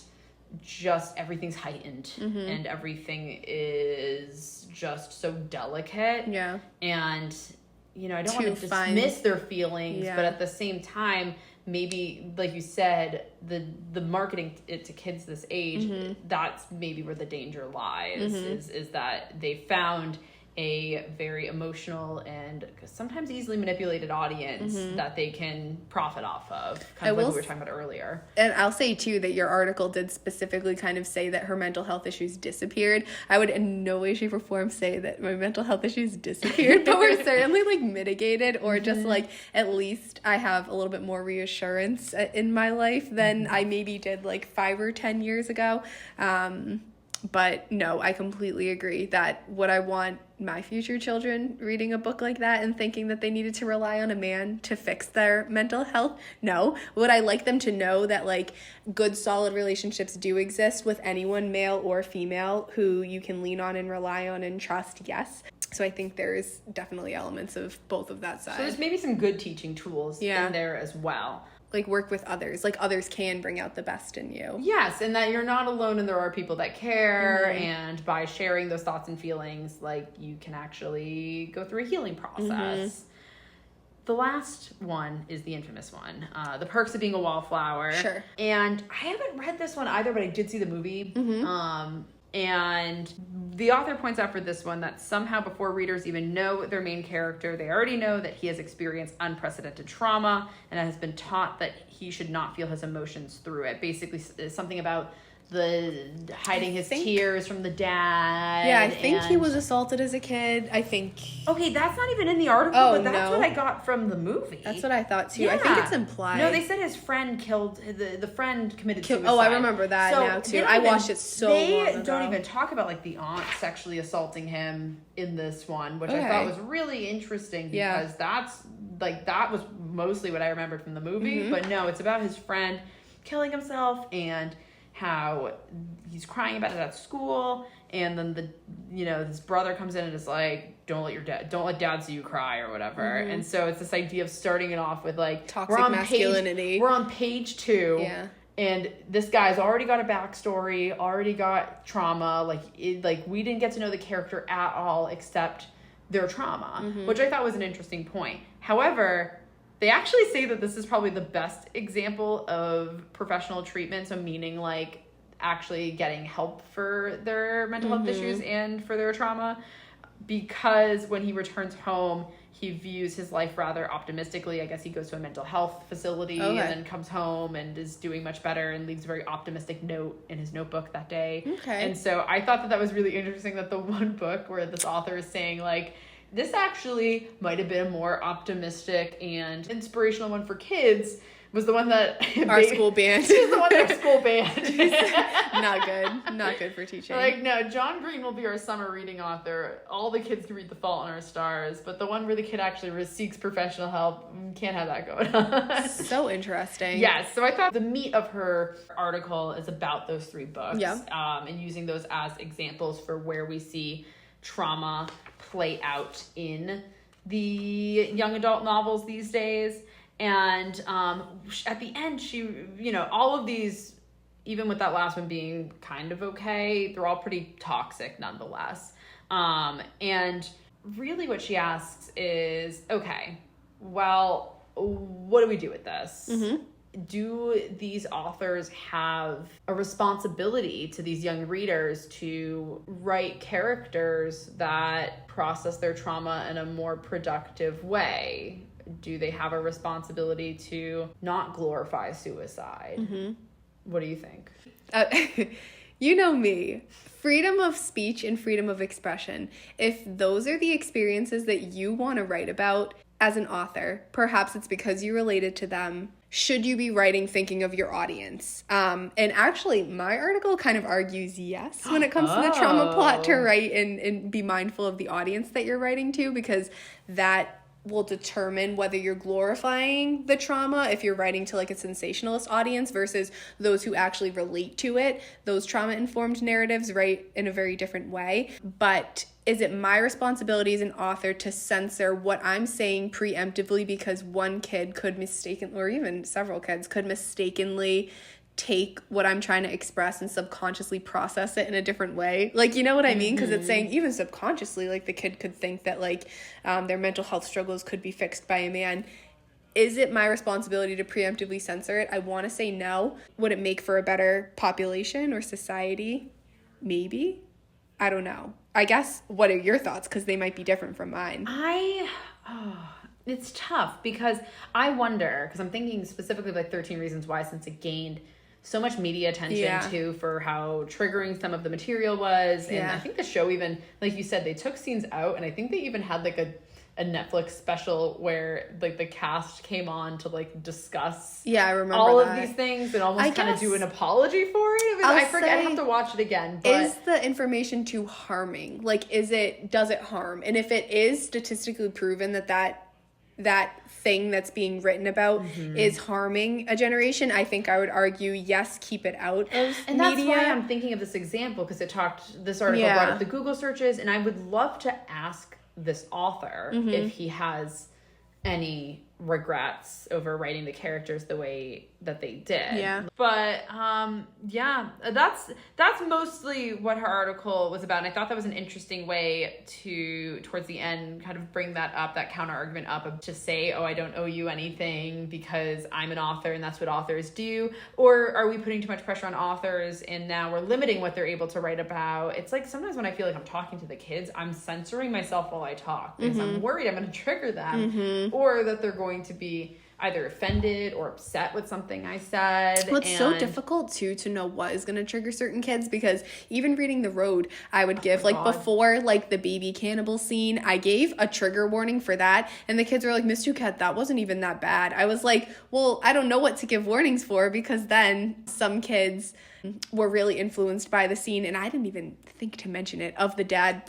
just everything's heightened and everything is just so delicate. Yeah. And, you know, I don't want to find- dismiss their feelings, Yeah. but at the same time, maybe, like you said, the marketing it to kids this age, that's maybe where the danger lies, is that they found a very emotional and sometimes easily manipulated audience that they can profit off of, kind of like we were talking about earlier. And I'll say too that your article did specifically kind of say that her mental health issues disappeared. I would in no way, shape, or form say that my mental health issues disappeared, but were certainly like mitigated, or just like at least I have a little bit more reassurance in my life than I maybe did like 5 or 10 years ago. But no, I completely agree that would I want my future children reading a book like that and thinking that they needed to rely on a man to fix their mental health? No. Would I like them to know that like good, solid relationships do exist with anyone, male or female, who you can lean on and rely on and trust? Yes. So I think there's definitely elements of both of that side. So there's maybe some good teaching tools in there as well. Like work with others. Like others can bring out the best in you. Yes, and that you're not alone and there are people that care, and by sharing those thoughts and feelings, like you can actually go through a healing process. The last one is the infamous one, The Perks of Being a Wallflower. Sure. And I haven't read this one either, but I did see the movie. And the author points out for this one that somehow before readers even know their main character, they already know that he has experienced unprecedented trauma and has been taught that he should not feel his emotions through it. Basically, something about the hiding his tears from the dad. Yeah, I think he was assaulted as a kid. I think. Okay, that's not even in the article, but that's what I got from the movie. That's what I thought too. Yeah. I think it's implied. No, they said his friend killed the friend committed suicide. Oh, I remember that now too. I watched it so long ago. They don't even talk about like the aunt sexually assaulting him in this one, which I thought was really interesting because that was mostly what I remembered from the movie. But no, it's about his friend killing himself and how he's crying about it at school, and then his brother comes in and is like, don't let dad see you cry or whatever. And so it's this idea of starting it off with like toxic masculinity. We're on page 2. Yeah. And this guy's already got a backstory, already got trauma. Like we didn't get to know the character at all except their trauma, which I thought was an interesting point. However, they actually say that this is probably the best example of professional treatment, so meaning like actually getting help for their mental health issues and for their trauma, because when he returns home, he views his life rather optimistically. I guess he goes to a mental health facility and then comes home and is doing much better and leaves a very optimistic note in his notebook that day. Okay. And so I thought that was really interesting that the one book where this author is saying like, this actually might have been a more optimistic and inspirational one for kids was the one that our school banned. Is the one that our school banned. Not good for teaching. Like, no, John Green will be our summer reading author. All the kids can read The Fault in Our Stars, but the one where the kid actually seeks professional help, can't have that going on. So interesting. Yes, so I thought the meat of her article is about those 3 books, and using those as examples for where we see trauma play out in the young adult novels these days. And at the end, she, all of these, even with that last one being kind of okay, they're all pretty toxic nonetheless. And really what she asks is, okay, well, what do we do with this? Do these authors have a responsibility to these young readers to write characters that process their trauma in a more productive way? Do they have a responsibility to not glorify suicide? What do you think? You know me. Freedom of speech and freedom of expression. If those are the experiences that you want to write about as an author, perhaps it's because you related to them. Should you be writing thinking of your audience? And actually, my article kind of argues yes when it comes to the trauma plot, to write and be mindful of the audience that you're writing to, because that will determine whether you're glorifying the trauma if you're writing to like a sensationalist audience versus those who actually relate to it. Those trauma-informed narratives write in a very different way. But is it my responsibility as an author to censor what I'm saying preemptively because one kid could mistakenly, or even several kids could mistakenly take what I'm trying to express and subconsciously process it in a different way? Like, you know what I mean? Because it's saying even subconsciously, like the kid could think that like their mental health struggles could be fixed by a man. Is it my responsibility to preemptively censor it? I want to say no. Would it make for a better population or society? Maybe. I don't know. I guess, what are your thoughts? Because they might be different from mine. It's tough because I wonder, because I'm thinking specifically of like 13 Reasons Why, since it gained so much media attention too for how triggering some of the material was. And I think the show even, like you said, they took scenes out, and I think they even had like a Netflix special where like the cast came on to like discuss I remember all that. of these things and almost kind of do an apology for it. I forget, I have to watch it again. But is the information too harming? Like, does it harm? And if it is statistically proven that thing that's being written about is harming a generation, I think I would argue, yes, keep it out of media. And that's why I'm thinking of this example, because this article brought up the Google searches, and I would love to ask this author if he has any regrets over writing the characters the way that they did. Yeah. But that's mostly what her article was about. And I thought that was an interesting way to, towards the end, kind of bring that up, that counter argument up, to say, oh, I don't owe you anything because I'm an author and that's what authors do. Or are we putting too much pressure on authors and now we're limiting what they're able to write about? It's like sometimes when I feel like I'm talking to the kids, I'm censoring myself while I talk because I'm worried I'm going to trigger them or that they're going to be either offended or upset with something I said. Well, it's so difficult too to know what is going to trigger certain kids, because even reading The Road, I would give before like the baby cannibal scene, I gave a trigger warning for that, and the kids were like, Miss Duquette, that wasn't even that bad. I was like, well, I don't know what to give warnings for, because then some kids were really influenced by the scene, and I didn't even think to mention it, of the dad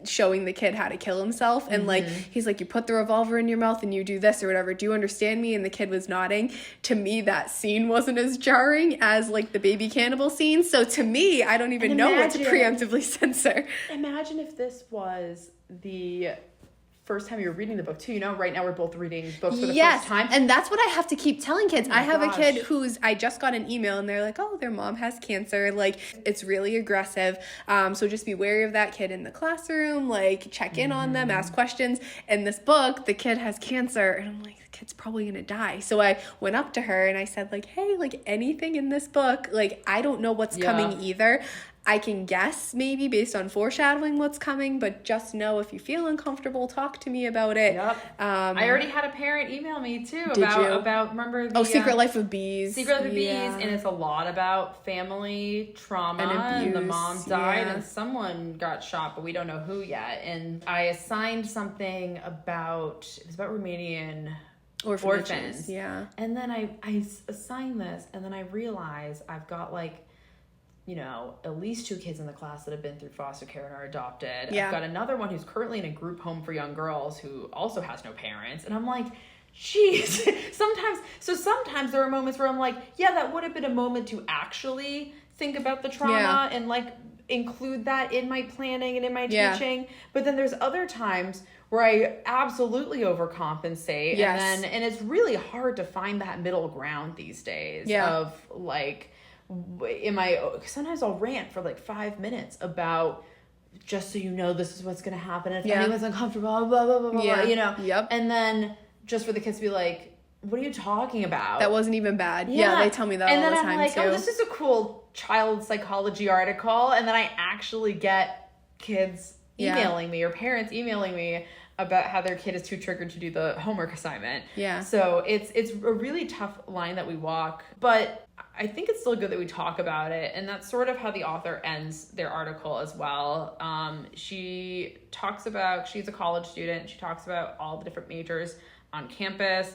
showing the kid how to kill himself, and like he's like, you put the revolver in your mouth and you do this or whatever, do you understand me? And the kid was nodding. To me, that scene wasn't as jarring as like the baby cannibal scene. So to me, I don't even know what to preemptively censor. Imagine if this was the first time you're reading the book too, right now we're both reading books for the first time. And that's what I have to keep telling kids. I have a kid I just got an email and they're like, oh, their mom has cancer, like it's really aggressive, so just be wary of that kid in the classroom, like check in on them, ask questions. In this book, the kid has cancer, and I'm like, the kid's probably gonna die. So I went up to her and I said like, hey, like anything in this book, like I don't know what's coming either. I can guess maybe based on foreshadowing what's coming, but just know if you feel uncomfortable, talk to me about it. I already had a parent email me too about remember the Secret Life of Bees. Secret Life of Bees, and it's a lot about family trauma and abuse. The mom died and someone got shot, but we don't know who yet. And I assigned something about Romanian orphans. Yeah. And then I assigned this, and then I realized I've got like, at least 2 kids in the class that have been through foster care and are adopted. Yeah. I've got another one who's currently in a group home for young girls who also has no parents. And I'm like, geez, sometimes there are moments where I'm like, yeah, that would have been a moment to actually think about the trauma and like include that in my planning and in my teaching. But then there's other times where I absolutely overcompensate. And it's really hard to find that middle ground these days of like, sometimes I'll rant for like 5 minutes about, just so you know, this is what's going to happen. If anyone's uncomfortable, blah, blah, blah, blah, And then just for the kids to be like, what are you talking about? That wasn't even bad. Yeah, they tell me that all the time too. And then I'm like, oh, this is a cool child psychology article. And then I actually get kids emailing me or parents emailing me about how their kid is too triggered to do the homework assignment. Yeah. So it's a really tough line that we walk, but I think it's still good that we talk about it. And that's sort of how the author ends their article as well. She talks about, she's a college student. She talks about all the different majors on campus.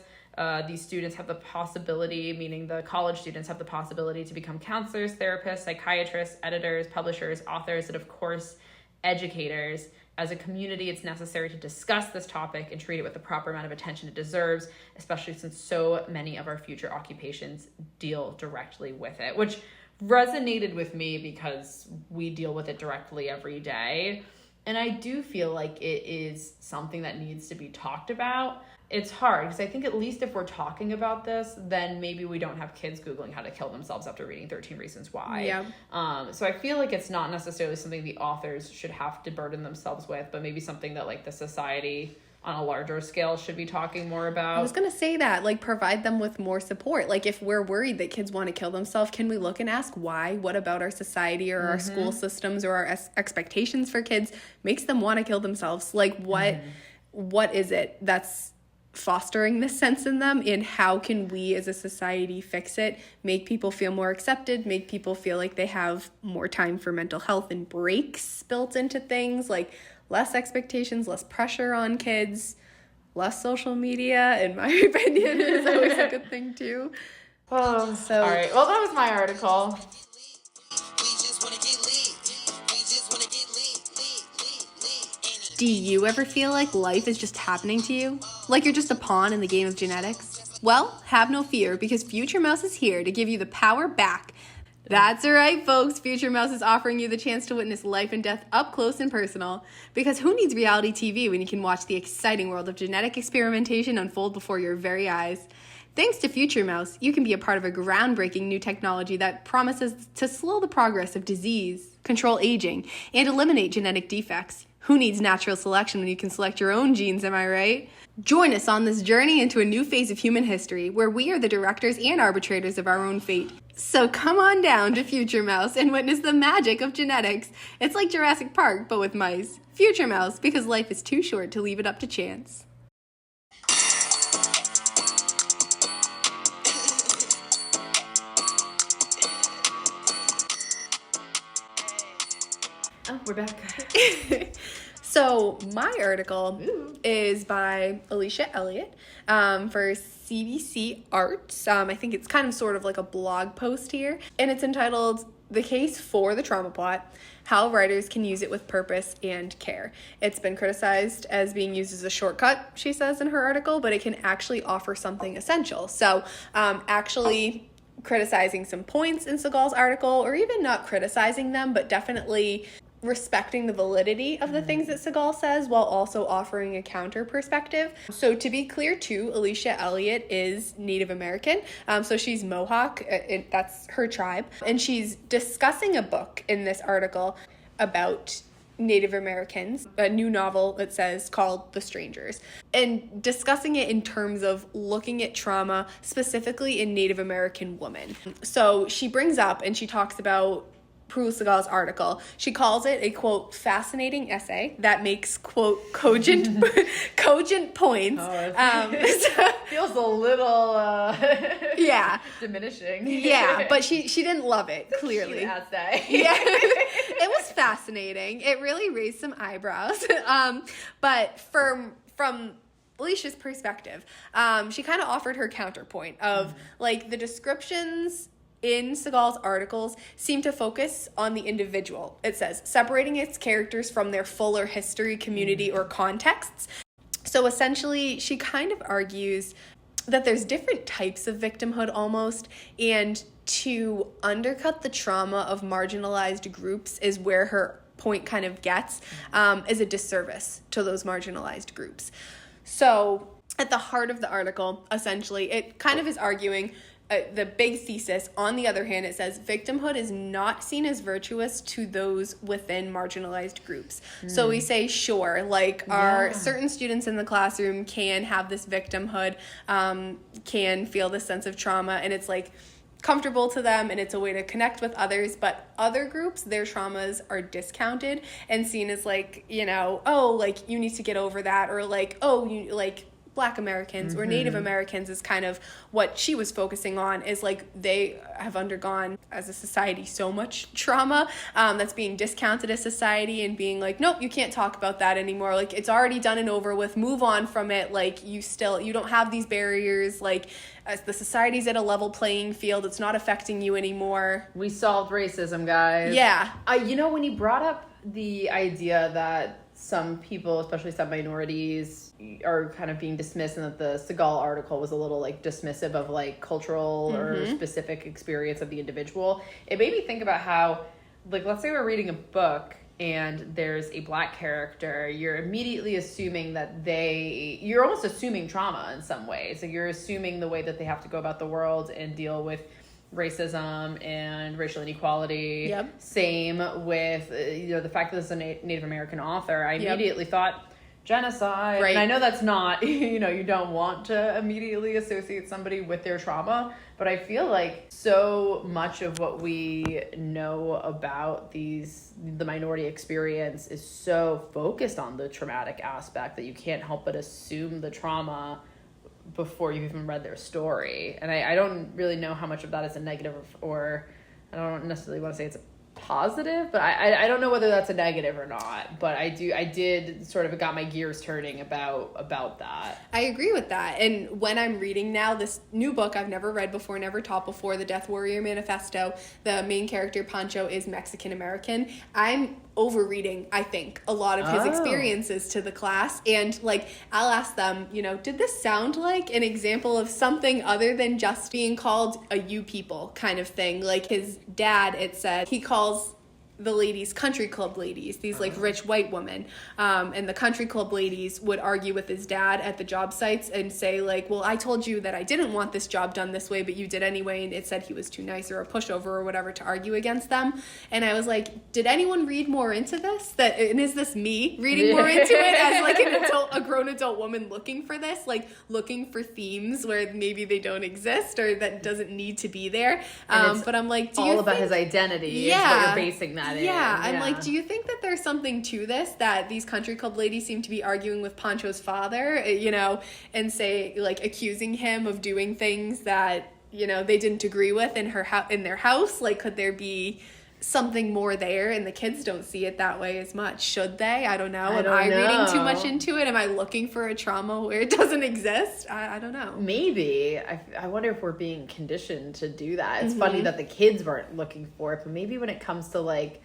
These students have the possibility, meaning the college students have the possibility to become counselors, therapists, psychiatrists, editors, publishers, authors, and of course, educators. As a community, it's necessary to discuss this topic and treat it with the proper amount of attention it deserves, especially since so many of our future occupations deal directly with it, which resonated with me because we deal with it directly every day. And I do feel like it is something that needs to be talked about. It's hard because I think at least if we're talking about this, then maybe we don't have kids Googling how to kill themselves after reading 13 Reasons Why. Yeah. So I feel like it's not necessarily something the authors should have to burden themselves with, but maybe something that like the society on a larger scale should be talking more about. I was going to say that, like, provide them with more support. Like, if we're worried that kids want to kill themselves, can we look and ask why? What about our society or our school systems or our expectations for kids makes them want to kill themselves? Like, what is it that's fostering this sense in them, and how can we as a society fix it, make people feel more accepted, make people feel like they have more time for mental health and breaks built into things, like less expectations, less pressure on kids, less social media, in my opinion, is always a good thing too. All right, well, that was my article. Do you ever feel like life is just happening to you? Like you're just a pawn in the game of genetics? Well, have no fear, because Future Mouse is here to give you the power back. That's right, folks. Future Mouse is offering you the chance to witness life and death up close and personal. Because who needs reality TV when you can watch the exciting world of genetic experimentation unfold before your very eyes? Thanks to Future Mouse, you can be a part of a groundbreaking new technology that promises to slow the progress of disease, control aging, and eliminate genetic defects. Who needs natural selection when you can select your own genes, am I right? Join us on this journey into a new phase of human history where we are the directors and arbitrators of our own fate. So come on down to Future Mouse and witness the magic of genetics. It's like Jurassic Park, but with mice. Future Mouse, because life is too short to leave it up to chance. Oh, we're back. So my article is by Alicia Elliott for CBC Arts. I think it's kind of sort of like a blog post here. And it's entitled, "The Case for the Trauma Plot, How Writers Can Use It with Purpose and Care." It's been criticized as being used as a shortcut, she says in her article, but it can actually offer something essential. So actually criticizing some points in Segal's article, or even not criticizing them, but definitely respecting the validity of the things that Segal says while also offering a counter perspective. So to be clear too, Alicia Elliott is Native American. So she's Mohawk, that's her tribe. And she's discussing a book in this article about Native Americans, a new novel that says called The Strangers, and discussing it in terms of looking at trauma specifically in Native American women. So she brings up and she talks about Prue Segal's article. She calls it a, quote, fascinating essay that makes, quote, cogent points. Feels a little yeah, diminishing. Yeah, but she didn't love it, clearly. Cute essay. Yeah, it was fascinating. It really raised some eyebrows. But from Alicia's perspective, she kind of offered her counterpoint of like the descriptions in Segal's articles seem to focus on the individual. It says, separating its characters from their fuller history, community, or contexts. So essentially, she kind of argues that there's different types of victimhood almost, and to undercut the trauma of marginalized groups is where her point kind of gets, is a disservice to those marginalized groups. So at the heart of the article, essentially, it kind of is arguing the big thesis. On the other hand, it says victimhood is not seen as virtuous to those within marginalized groups. So we say, sure, like our certain students in the classroom can have this victimhood, can feel this sense of trauma, and it's like comfortable to them and it's a way to connect with others. But other groups, their traumas are discounted and seen as like, you know, oh, like you need to get over that, or like, oh, you like Black Americans or Native Americans is kind of what she was focusing on, is like they have undergone as a society so much trauma that's being discounted as society and being like, nope, you can't talk about that anymore. Like it's already done and over with, move on from it. Like you don't have these barriers. Like as the society's at a level playing field, it's not affecting you anymore. We solved racism, guys. Yeah. You know, when you brought up the idea that some people, especially some minorities, are kind of being dismissed, and that the Segal article was a little like dismissive of like cultural or specific experience of the individual. It made me think about how, like, let's say we're reading a book and there's a Black character, you're immediately assuming that you're almost assuming trauma in some ways. Like, you're assuming the way that they have to go about the world and deal with racism and racial inequality. Yep. Same with, the fact that this is a Native American author. I immediately thought genocide. Right. And I know that's not, you don't want to immediately associate somebody with their trauma, but I feel like so much of what we know about the minority experience is so focused on the traumatic aspect that you can't help but assume the trauma before you've even read their story. And I don't really know how much of that is a negative or I don't necessarily want to say it's a positive, but I don't know whether that's a negative or not. But I did sort of got my gears turning about that. I agree with that. And when I'm reading now this new book I've never read before, never taught before, The Death Warrior Manifesto, the main character Pancho is Mexican American. I'm overreading, I think, a lot of his experiences to the class, and like I'll ask them, did this sound like an example of something other than just being called a you people kind of thing? Like his dad, it said he calls the ladies country club ladies, these like rich white women, and the country club ladies would argue with his dad at the job sites and say like, well, I told you that I didn't want this job done this way, but you did anyway, and it said he was too nice or a pushover or whatever to argue against them. And I was like, did anyone read more into this? And is this me reading more into it as like a grown adult woman looking for this, like looking for themes where maybe they don't exist or that doesn't need to be there? But I'm like, do you all about think his identity is what you're basing that. Yeah, I'm like, do you think that there's something to this, that these country club ladies seem to be arguing with Pancho's father, and say, like, accusing him of doing things that, they didn't agree with in their house? Like, could there be something more there, and the kids don't see it that way as much? Should they? I don't know. Am I reading too much into it? Am I looking for a trauma where it doesn't exist? I don't know. Maybe. I wonder if we're being conditioned to do that. It's funny that the kids weren't looking for it, but maybe when it comes to like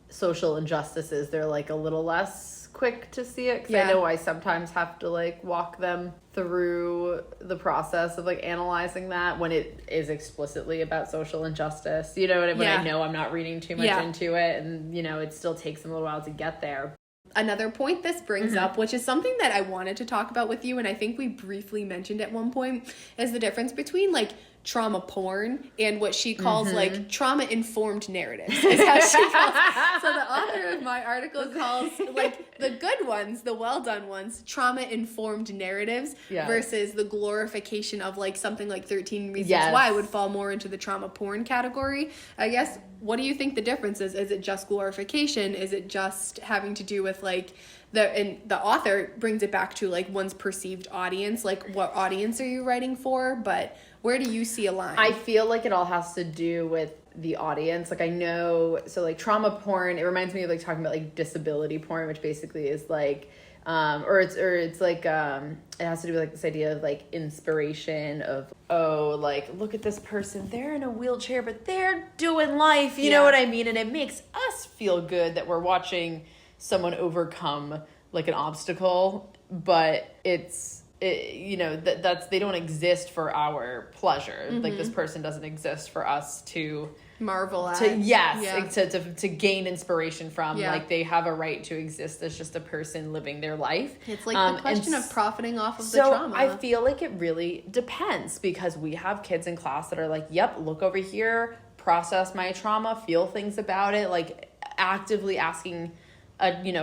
social injustices, they're like a little less quick to see it, because I know I sometimes have to like walk them through the process of like analyzing that when it is explicitly about social injustice, when I know I'm not reading too much into it, and it still takes them a little while to get there. Another point this brings up, which is something that I wanted to talk about with you, and I think we briefly mentioned at one point, is the difference between like trauma porn and what she calls like trauma-informed narratives, is how she calls. So the author of my article calls like the good ones, the well-done ones, trauma-informed narratives versus the glorification of like something like 13 Reasons Why would fall more into the trauma porn category. I guess, what do you think the difference is? Is it just glorification? Is it just having to do with like the author brings it back to like one's perceived audience, like what audience are you writing for? But where do you see a line? I feel like it all has to do with the audience. Like I know, so like trauma porn, it reminds me of like talking about like disability porn, which basically is like, it's like, it has to do with like this idea of like inspiration of, like, look at this person, they're in a wheelchair, but they're doing life. You know what I mean? And it makes us feel good that we're watching someone overcome like an obstacle, but that's they don't exist for our pleasure. Like this person doesn't exist for us to marvel at, to gain inspiration from. Like they have a right to exist as just a person living their life. It's like the question of profiting off of the trauma. I feel like it really depends, because we have kids in class that are like, yep, look over here, process my trauma, feel things about it, like actively asking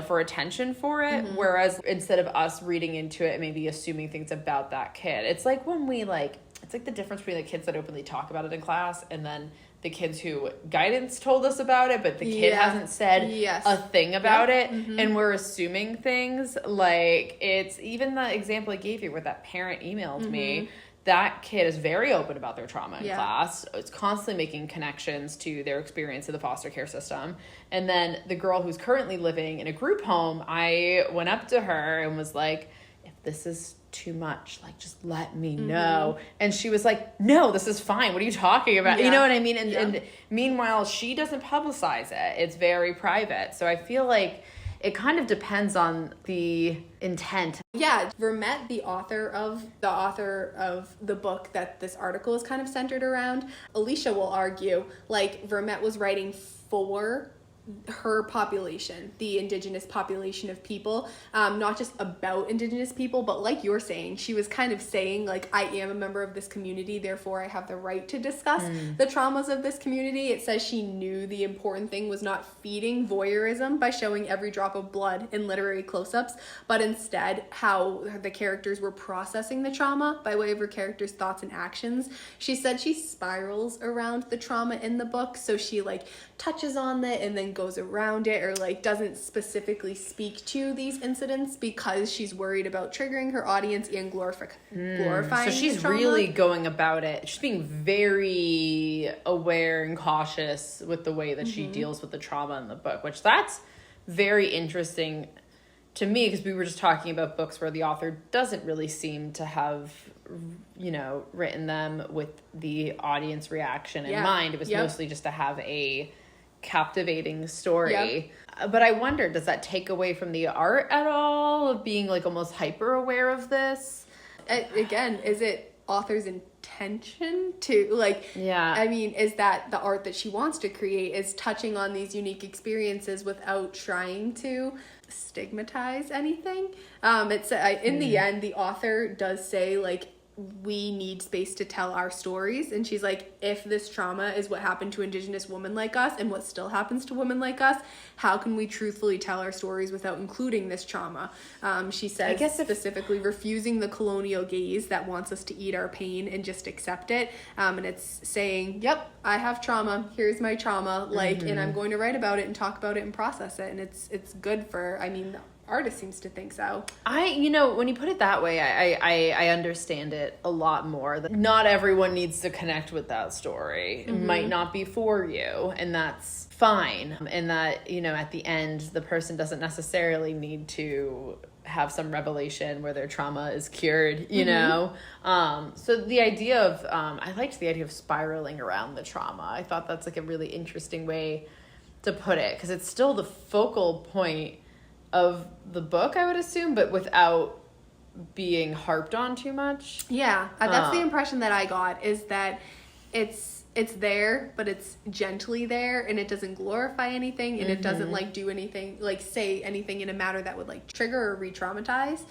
for attention for it. Whereas instead of us reading into it and maybe assuming things about that kid, it's like when we it's like the difference between the kids that openly talk about it in class and then the kids who guidance told us about it, but the kid hasn't said a thing about it, and we're assuming things. Like, it's even the example I gave you where that parent emailed me. That kid is very open about their trauma in class. It's constantly making connections to their experience in the foster care system. And then the girl who's currently living in a group home, I went up to her and was like, if this is too much, like, just let me know. And she was like, no, this is fine. What are you talking about? You know what I mean? And meanwhile, she doesn't publicize it. It's very private. So I feel like it kind of depends on the intent. Yeah, Vermette, the author of the book that this article is kind of centered around, Alicia will argue, like, Vermette was writing for her population, the Indigenous population of people, not just about Indigenous people, but like you're saying, she was kind of saying, like, I am a member of this community, therefore I have the right to discuss the traumas of this community. It says she knew the important thing was not feeding voyeurism by showing every drop of blood in literary close-ups, but instead how the characters were processing the trauma by way of her characters' thoughts and actions. She said she spirals around the trauma in the book, so she, like, touches on it and then goes around it, or, like, doesn't specifically speak to these incidents because she's worried about triggering her audience and glorifying. So she's really going about it. She's being very aware and cautious with the way that she deals with the trauma in the book, which that's very interesting to me, because we were just talking about books where the author doesn't really seem to have, you know, written them with the audience reaction in mind. It was mostly just to have a captivating story. But I wonder, does that take away from the art at all, of being, like, almost hyper aware of this? Again, is it author's intention to, like, I mean, is that the art that she wants to create is touching on these unique experiences without trying to stigmatize anything? It's in the end, the author does say, like, we need space to tell our stories, and she's like, if this trauma is what happened to Indigenous women like us and what still happens to women like us, how can we truthfully tell our stories without including this trauma? She says, specifically refusing the colonial gaze that wants us to eat our pain and just accept it, and it's saying, yep, I have trauma, here's my trauma, like, and I'm going to write about it and talk about it and process it, and it's good for, I mean, artist seems to think so. You know, when you put it that way, I understand it a lot more. Not everyone needs to connect with that story. It might not be for you, and that's fine. And that, you know, at the end, the person doesn't necessarily need to have some revelation where their trauma is cured, you know? So the idea of, I liked the idea of spiraling around the trauma. I thought that's, like, a really interesting way to put it, because it's still the focal point of the book, I would assume, but without being harped on too much. Yeah, that's the impression that I got, is that it's there, but it's gently there, and it doesn't glorify anything, and it doesn't, like, do anything, like, say anything in a manner that would, like, trigger or re-traumatize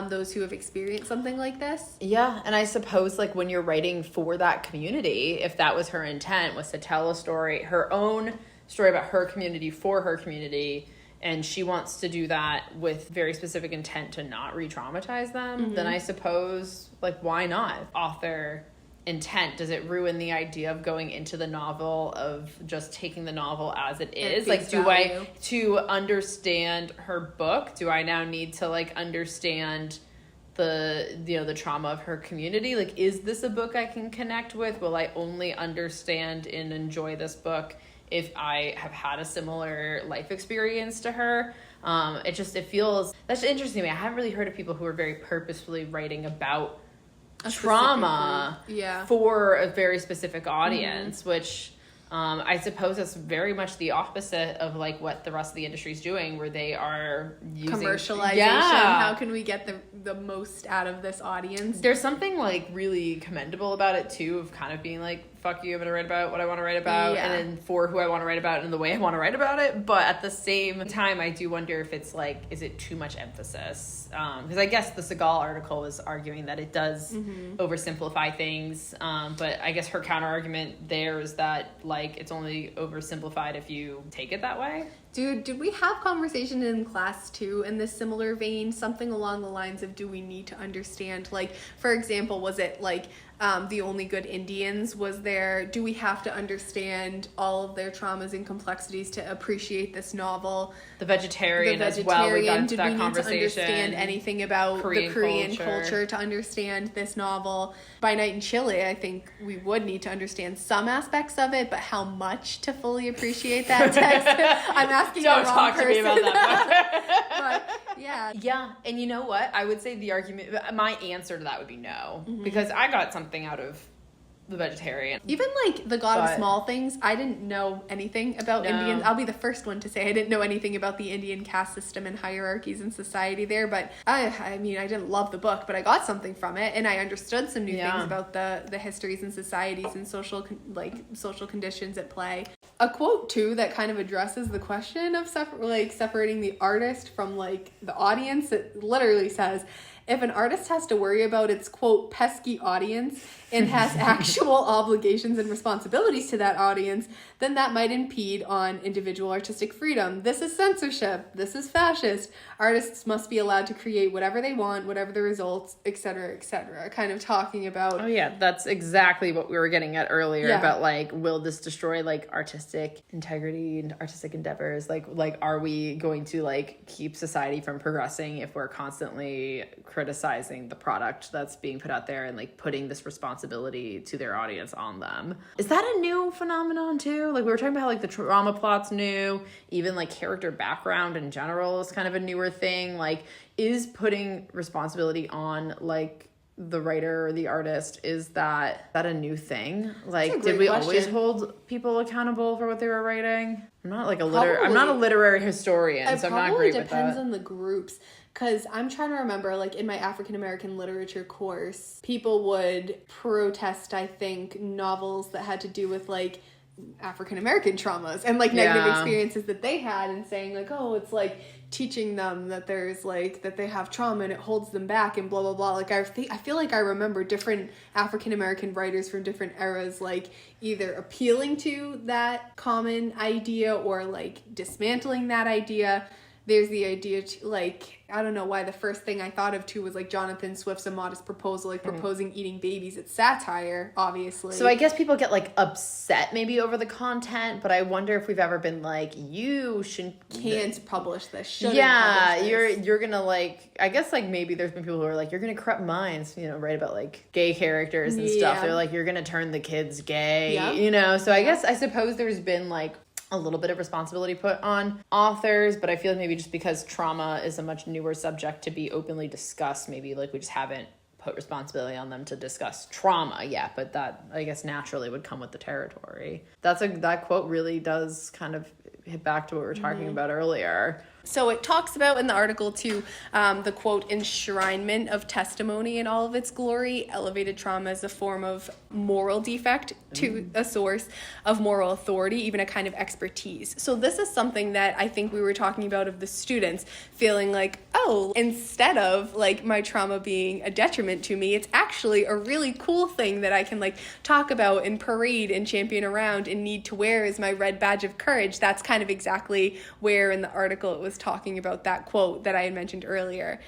those who have experienced something like this. Yeah, and I suppose, like, when you're writing for that community, if that was her intent, was to tell a story, her own story about her community for her community, and she wants to do that with very specific intent to not re-traumatize them, then I suppose, like, why not? Author intent, does it ruin the idea of going into the novel, of just taking the novel as it is? Like, to understand her book, do I now need to, like, understand the, you know, the trauma of her community? Like, is this a book I can connect with? Will I only understand and enjoy this book if I have had a similar life experience to her? It feels, that's interesting to me. I haven't really heard of people who are very purposefully writing about trauma for a very specific audience, which I suppose that's very much the opposite of, like, what the rest of the industry is doing, where they are using commercialization. How can we get the most out of this audience? There's something, like, really commendable about it too, of kind of being like, fuck you, I'm gonna write about what I want to write about, and then for who I want to write about and the way I want to write about it. But at the same time, I do wonder if it's, like, is it too much emphasis? Because I guess the Segal article was arguing that it does oversimplify things, but I guess her counter argument there is that, like, it's only oversimplified if you take it that way. Dude, did we have conversation in class too in this similar vein? Something along the lines of, do we need to understand, like, for example, was it, like, The Only Good Indians? Was there, do we have to understand all of their traumas and complexities to appreciate this novel? The vegetarian as well, we got into that conversation. Did we need to understand anything about the Korean culture to understand this novel? By Night in Chile, I think we would need to understand some aspects of it, but how much to fully appreciate that text? I'm asking the wrong person. Don't talk to me about that book. But, yeah, and you know what? I would say the argument, my answer to that would be no, because I got something out of the vegetarian. Even like the God of But- Small Things, I didn't know anything about No. Indians. I'll be the first one to say I didn't know anything about the Indian caste system and hierarchies in society there. But I mean, I didn't love the book, but I got something from it, and I understood some new things about the histories and societies and social conditions at play. A quote too that kind of addresses the question of separating the artist from like the audience. It literally says, if an artist has to worry about its, quote, pesky audience and has actual obligations and responsibilities to that audience, then that might impede on individual artistic freedom. This is censorship. This is fascist. Artists must be allowed to create whatever they want, whatever the results, etc., etc. Kind of talking about... Oh, yeah, that's exactly what we were getting at earlier about, like, will this destroy, like, artistic integrity and artistic endeavors? Like, are we going to, like, keep society from progressing if we're constantly criticizing the product that's being put out there and, like, putting this responsibility to their audience on them? Is that a new phenomenon, too? Like, we were talking about how, like, the trauma plot's new, even, like, character background in general is kind of a newer thing. Like, is putting responsibility on, like, the writer or the artist, is that a new thing? Like, did we always hold people accountable for what they were writing? I'm not like I'm not a literary historian, so I'm not great with that. It probably depends on the groups. Because I'm trying to remember, like, in my African-American literature course, people would protest, I think, novels that had to do with, like, African-American traumas and, like, negative experiences that they had, and saying, like, oh, it's, like, teaching them that there's, like, that they have trauma and it holds them back and blah, blah, blah. Like, I feel like I remember different African-American writers from different eras, like, either appealing to that common idea or, like, dismantling that idea. There's the idea to, like, I don't know why the first thing I thought of too was like Jonathan Swift's A Modest Proposal, like proposing eating babies. It's satire, obviously. So I guess people get like upset maybe over the content, but I wonder if we've ever been like, you can't publish this. Shouldn't yeah, publish this. you're gonna like, I guess like maybe there's been people who are like, you're gonna corrupt minds, you know, write about like gay characters and stuff. They're like, you're gonna turn the kids gay, you know. So I suppose there's been like a little bit of responsibility put on authors, but I feel like maybe just because trauma is a much newer subject to be openly discussed, maybe like we just haven't put responsibility on them to discuss trauma yet, but that I guess naturally would come with the territory. That quote really does kind of hit back to what we were talking about earlier. So it talks about in the article too, the quote, enshrinement of testimony in all of its glory, elevated trauma as a form of moral defect to a source of moral authority, even a kind of expertise. So this is something that I think we were talking about of the students feeling like, oh, instead of like my trauma being a detriment to me, it's actually a really cool thing that I can like talk about and parade and champion around and need to wear as my red badge of courage. That's kind of exactly where in the article it was talking about that quote that I had mentioned earlier.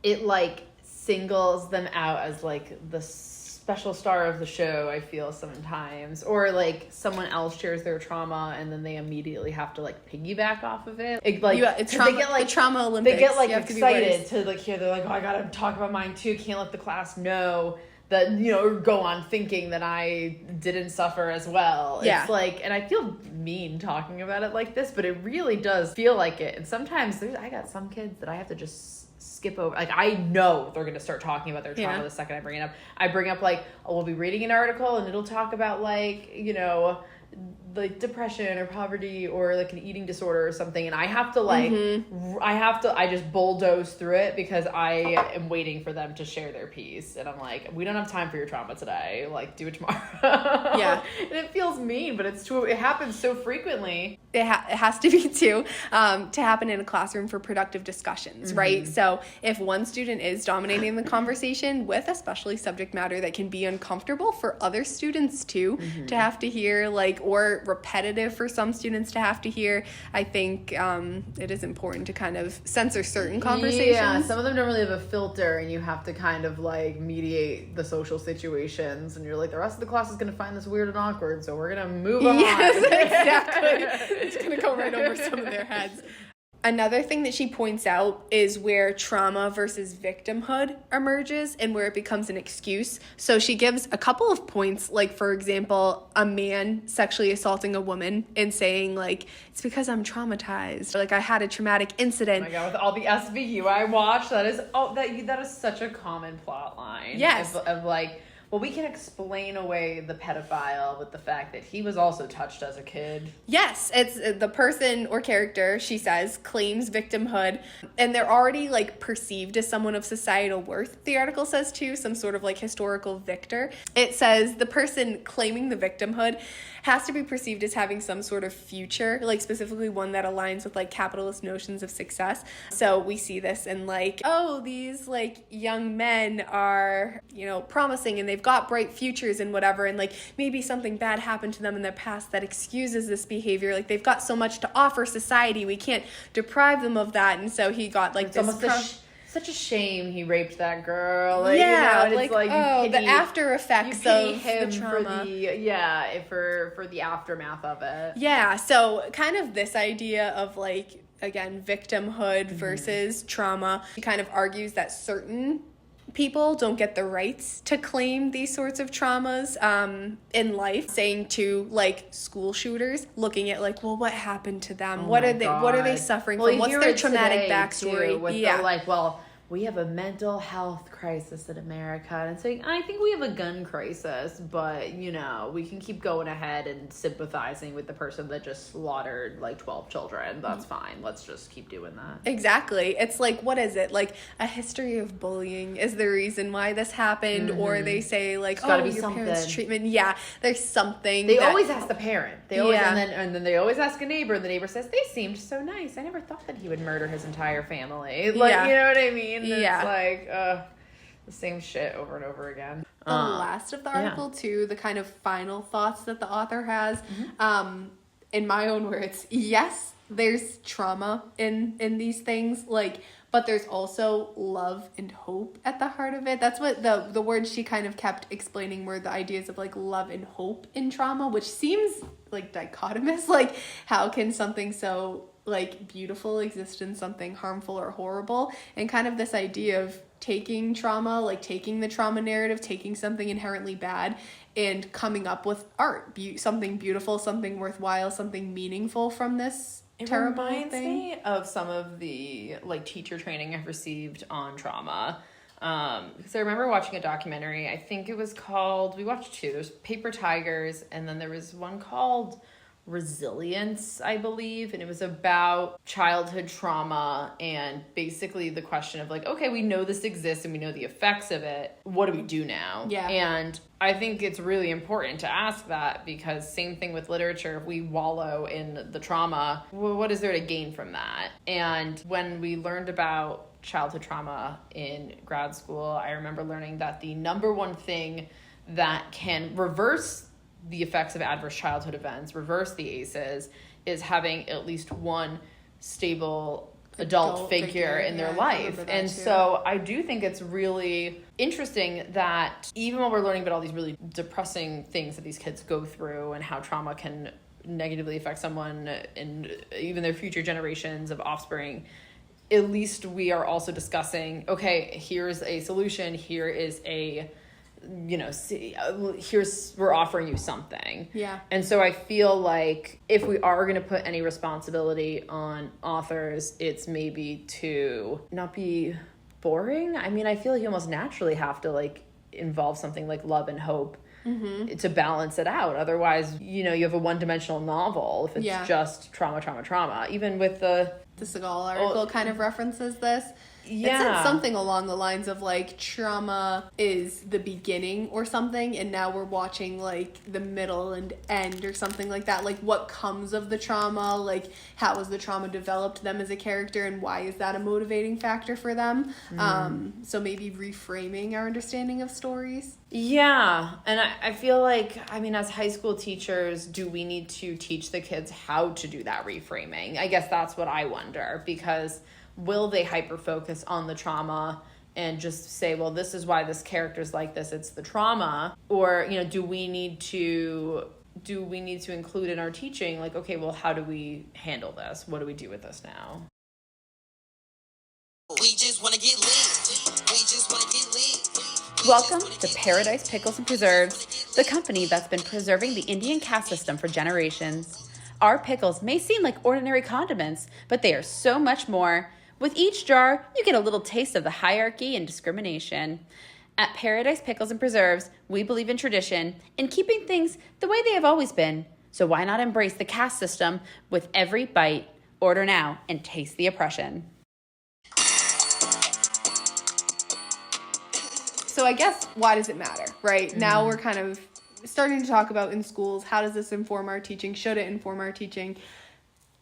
It like singles them out as like the special star of the show, I feel sometimes, or like someone else shares their trauma and then they immediately have to like piggyback off of it. It's trauma, they get like the trauma Olympics. They get like excited to like hear, they're like, oh, I gotta talk about mine too, can't let the class know that, you know, or go on thinking that I didn't suffer as well. Yeah. It's like, and I feel mean talking about it like this, but it really does feel like it. And sometimes I got some kids that I have to just skip over. Like, I know they're going to start talking about their trauma the second I bring it up. I bring up like, oh, we'll be reading an article and it'll talk about like, you know, like depression or poverty or like an eating disorder or something, and I have to like I just bulldoze through it because I am waiting for them to share their piece, and I'm like, we don't have time for your trauma today, like do it tomorrow. And it feels mean, but it's true. It happens so frequently. It has to be too, to happen in a classroom for productive discussions, right? So if one student is dominating the conversation with especially subject matter that can be uncomfortable for other students too, to have to hear, like, or repetitive for some students to have to hear, I think it is important to kind of censor certain conversations. Yeah, some of them don't really have a filter, and you have to kind of like mediate the social situations, and you're like, the rest of the class is going to find this weird and awkward, so we're going to move on. Yes, exactly. It's going to go right over some of their heads. Another thing that she points out is where trauma versus victimhood emerges and where it becomes an excuse. So she gives a couple of points, like, for example, a man sexually assaulting a woman and saying, like, it's because I'm traumatized. Or, like, I had a traumatic incident. Oh my God, with all the SVU I watched, that is such a common plot line. Yes. Of like, Well, we can explain away the pedophile with the fact that he was also touched as a kid. Yes, it's the person or character, she says, claims victimhood, and they're already like perceived as someone of societal worth. The article says too, some sort of like historical victor. It says the person claiming the victimhood has to be perceived as having some sort of future, like specifically one that aligns with like capitalist notions of success. So we see this in like, oh, these like young men are, you know, promising and they've got bright futures and whatever, and like maybe something bad happened to them in their past that excuses this behavior. Like they've got so much to offer society, we can't deprive them of that. And so he got like It's such a shame he raped that girl. Like, yeah, you know, it's like oh, the after effects of him the trauma. For the aftermath of it. Yeah, so kind of this idea of like, again, victimhood versus trauma. He kind of argues that certain people don't get the rights to claim these sorts of traumas in life, saying to like school shooters, looking at like, well, what happened to them? What are they suffering from? What's their traumatic backstory? We have a mental health crisis in America. And saying, I think we have a gun crisis, but, you know, we can keep going ahead and sympathizing with the person that just slaughtered, like, 12 children. That's fine. Let's just keep doing that. Exactly. It's like, what is it? Like, a history of bullying is the reason why this happened. Or they say, like, There's gotta oh, be your something. parents' treatment. Yeah, there's something. They always ask the parent. They always, Yeah. and then they always ask a neighbor, and the neighbor says, they seemed so nice. I never thought that he would murder his entire family. Like, Yeah. you know what I mean? Yeah. It's like, the same shit over and over again. The last of the article, too, the kind of final thoughts that the author has, in my own words, yes, there's trauma in these things, like, but there's also love and hope at the heart of it. That's what the words she kind of kept explaining were the ideas of like love and hope in trauma, which seems like dichotomous. Like, how can something so like beautiful exist in something harmful or horrible? And kind of this idea of taking trauma, like taking the trauma narrative, taking something inherently bad and coming up with art, something beautiful, something worthwhile, something meaningful from this terrible reminds thing. me of some of the like teacher training I've received on trauma. Because I remember watching a documentary, I think it was called, we watched two, there's Paper Tigers, and then there was one called Resilience, I believe, and it was about childhood trauma and basically the question of like, okay, we know this exists and we know the effects of it. What do we do now? Yeah. And I think it's really important to ask that, because same thing with literature, if we wallow in the trauma, well, what is there to gain from that? And when we learned about childhood trauma in grad school, I remember learning that the number one thing that can reverse the effects of adverse childhood events, reverse the ACEs, is having at least one stable adult figure in their life. And so I do think it's really interesting that even while we're learning about all these really depressing things that these kids go through and how trauma can negatively affect someone and even their future generations of offspring, at least we are also discussing, okay, here's a solution, here is a, you know, we're offering you something. Yeah. And so I feel like if we are going to put any responsibility on authors, it's maybe to not be boring. I mean, I feel like you almost naturally have to like involve something like love and hope to balance it out. Otherwise, you know, you have a one-dimensional novel if it's just trauma. Even with the Segal article kind of references this. Yeah. It said something along the lines of like trauma is the beginning or something, and now we're watching like the middle and end or something like that. Like what comes of the trauma, like how has the trauma developed them as a character, and why is that a motivating factor for them? So maybe reframing our understanding of stories. Yeah. And I feel like, I mean, as high school teachers, do we need to teach the kids how to do that reframing? I guess that's what I wonder, because will they hyper-focus on the trauma and just say, well, this is why this character's like this, it's the trauma? Or, you know, do we need to include in our teaching, like, okay, well, how do we handle this? What do we do with this now? We just want to get lit. We just want to get lit. Welcome to Paradise Pickles and Preserves, the company that's been preserving the Indian caste system for generations. Our pickles may seem like ordinary condiments, but they are so much more. With each jar, you get a little taste of the hierarchy and discrimination. At Paradise Pickles and Preserves, we believe in tradition and keeping things the way they have always been. So why not embrace the caste system with every bite? Order now and taste the oppression. So I guess, why does it matter, right? Now we're kind of starting to talk about in schools, how does this inform our teaching? Should it inform our teaching?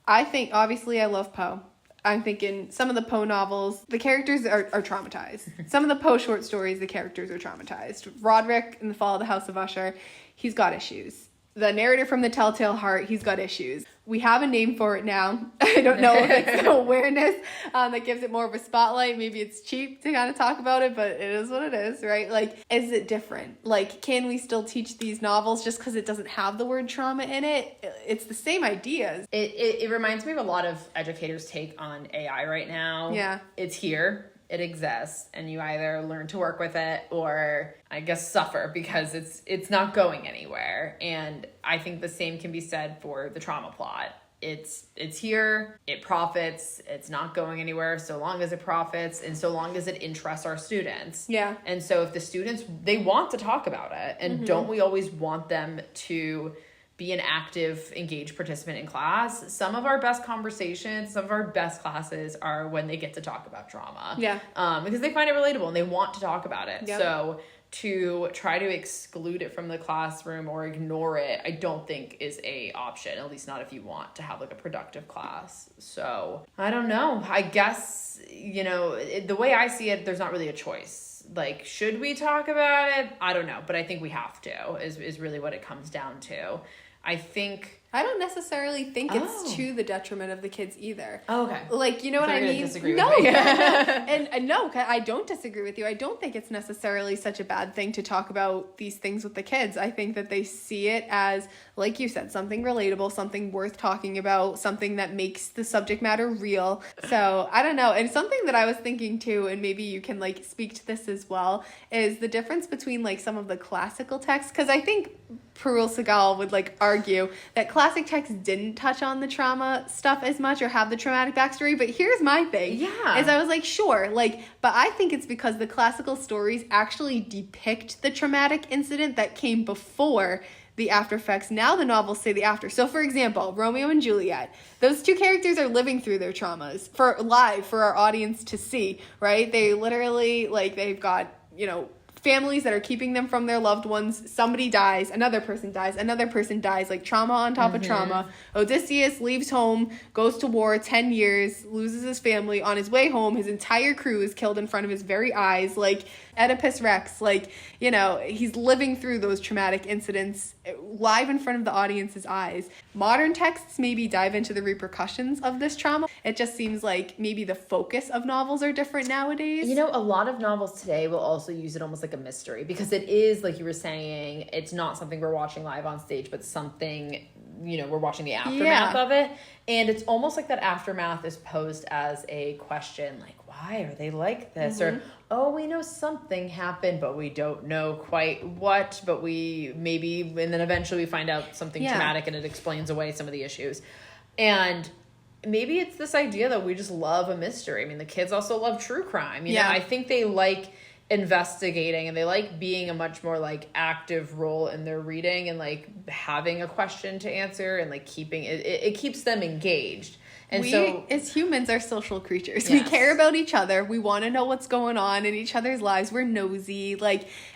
I think, obviously, I love Poe. I'm thinking some of the Poe novels, the characters are traumatized. Some of the Poe short stories, the characters are traumatized. Roderick in The Fall of the House of Usher, he's got issues. The narrator from The Telltale Heart, he's got issues. We have a name for it now. I don't know if it's the awareness that gives it more of a spotlight. Maybe it's cheap to kind of talk about it, but it is what it is, right? Like, is it different? Like, can we still teach these novels just because it doesn't have the word trauma in it? It's the same ideas. It reminds me of a lot of educators' take on AI right now. Yeah. It's here. It exists, and you either learn to work with it or, I guess, suffer because it's not going anywhere. And I think the same can be said for the trauma plot. It's here, it profits, it's not going anywhere so long as it profits and so long as it interests our students. Yeah. And so if the students, they want to talk about it, and don't we always want them to be an active, engaged participant in class? Some of our best conversations, some of our best classes are when they get to talk about trauma. Yeah. Because they find it relatable and they want to talk about it. Yep. So to try to exclude it from the classroom or ignore it, I don't think is a option, at least not if you want to have like a productive class. So I don't know. I guess, the way I see it, there's not really a choice. Like, should we talk about it? I don't know, but I think we have to, is really what it comes down to. I don't necessarily think it's to the detriment of the kids either. Oh, okay. Like, you know what I mean? Disagree no, with me. and no, I don't disagree with you. I don't think it's necessarily such a bad thing to talk about these things with the kids. I think that they see it as, like you said, something relatable, something worth talking about, something that makes the subject matter real. So I don't know. And something that I was thinking too, and maybe you can like speak to this as well, is the difference between like some of the classical texts. Because I think Perul Segal would like argue that classic texts didn't touch on the trauma stuff as much or have the traumatic backstory. But here's my thing. Yeah. Is I was like, sure, but I think it's because the classical stories actually depict the traumatic incident that came before the after effects. Now the novels say the after. So for example, Romeo and Juliet, those two characters are living through their traumas for our audience to see, right? They literally, they've got, families that are keeping them from their loved ones. Somebody dies, another person dies, like trauma on top of trauma. Odysseus leaves home, goes to war 10 years, loses his family. On his way home, his entire crew is killed in front of his very eyes. Like Oedipus Rex, he's living through those traumatic incidents live in front of the audience's eyes. Modern texts maybe dive into the repercussions of this trauma. It just seems like maybe the focus of novels are different nowadays. A lot of novels today will also use it almost like a mystery, because it is, like you were saying, it's not something we're watching live on stage, but something, we're watching the aftermath of it. And it's almost like that aftermath is posed as a question, like, why are they like this? Or, we know something happened, but we don't know quite what, but and then eventually we find out something traumatic and it explains away some of the issues. And maybe it's this idea that we just love a mystery. I mean, the kids also love true crime. You know, I think they like investigating and they like being a much more like active role in their reading and like having a question to answer and like keeping it keeps them engaged. And we, as humans, are social creatures. Yes. We care about each other. We want to know what's going on in each other's lives. We're nosy.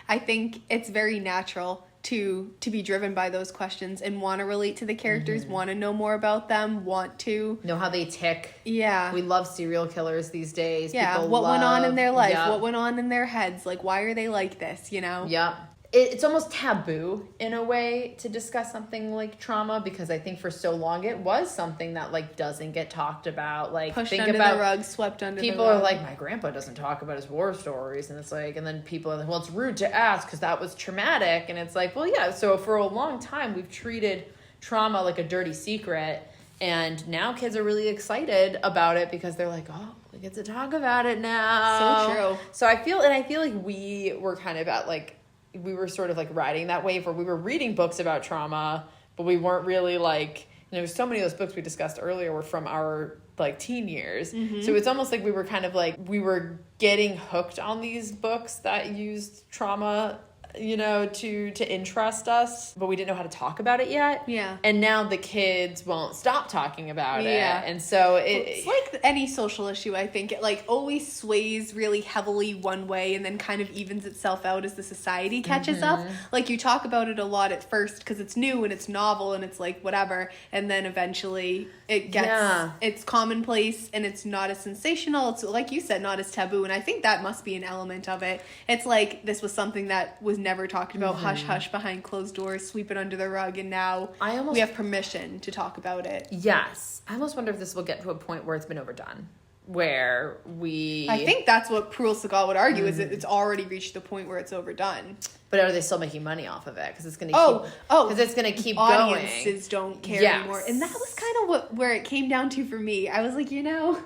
I think it's very natural to be driven by those questions and want to relate to the characters, want to know more about them, want to know how they tick. Yeah. We love serial killers these days. Yeah. What went on in their life? What went on in their heads? Why are they like this, Yeah. It's almost taboo in a way to discuss something like trauma, because I think for so long it was something that doesn't get talked about. Pushed think under about the rug, swept under the rug. People are like, my grandpa doesn't talk about his war stories, and it's like, and then people are like, well, it's rude to ask because that was traumatic, and it's like, well, yeah. So for a long time we've treated trauma like a dirty secret, and now kids are really excited about it because they're like, oh, we get to talk about it now. So true. So I feel like we were kind of at we were sort of riding that wave where we were reading books about trauma, but we weren't really so many of those books we discussed earlier were from our like teen years. So it's almost like we were kind of like, we were getting hooked on these books that used trauma, you know, to interest us, but we didn't know how to talk about it yet. Yeah. And now the kids won't stop talking about Yeah. it. And so It's like any social issue, I think. It like always sways really heavily one way and then kind of evens itself out as the society catches up. Like you talk about it a lot at first because it's new and it's novel and it's like whatever. And then eventually it gets, it's commonplace and it's not as sensational. It's like you said, not as taboo. And I think that must be an element of it. It's like this was something that was never talked about, hush hush behind closed doors, sweep it under the rug, and now we have permission to talk about it. Yes. I almost wonder if this will get to a point where it's been overdone. Where I think that's what Prul Segal would argue, is that it's already reached the point where it's overdone. But are they still making money off of it? Because it's going to because it's going to keep audiences going. don't care anymore. And that was kind of where it came down to for me. I was like, you know,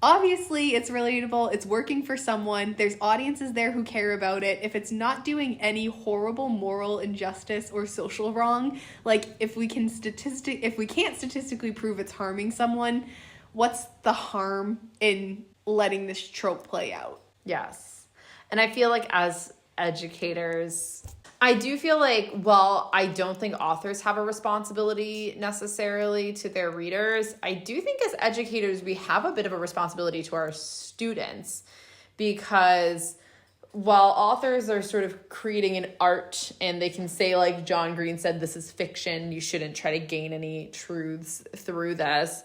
obviously it's relatable, it's working for someone, there's audiences there who care about it. If it's not doing any horrible moral injustice or social wrong, like if we can't statistically prove it's harming someone, what's the harm in letting this trope play out? Yes. And I feel like as educators, I do feel like, well, I don't think authors have a responsibility necessarily to their readers. I do think as educators, we have a bit of a responsibility to our students, because while authors are sort of creating an art and they can say, like John Green said, this is fiction, you shouldn't try to gain any truths through this.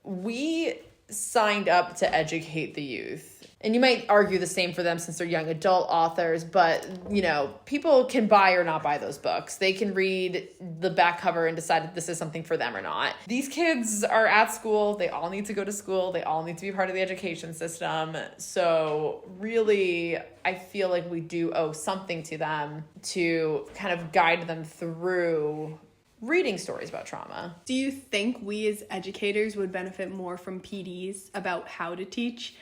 We signed up to educate the youth. And you might argue the same for them since they're young adult authors, but, you know, people can buy or not buy those books. They can read the back cover and decide if this is something for them or not. These kids are at school. They all need to go to school. They all need to be part of the education system. So really, I feel like we do owe something to them to kind of guide them through reading stories about trauma. Do you think we as educators would benefit more from PDs about how to teach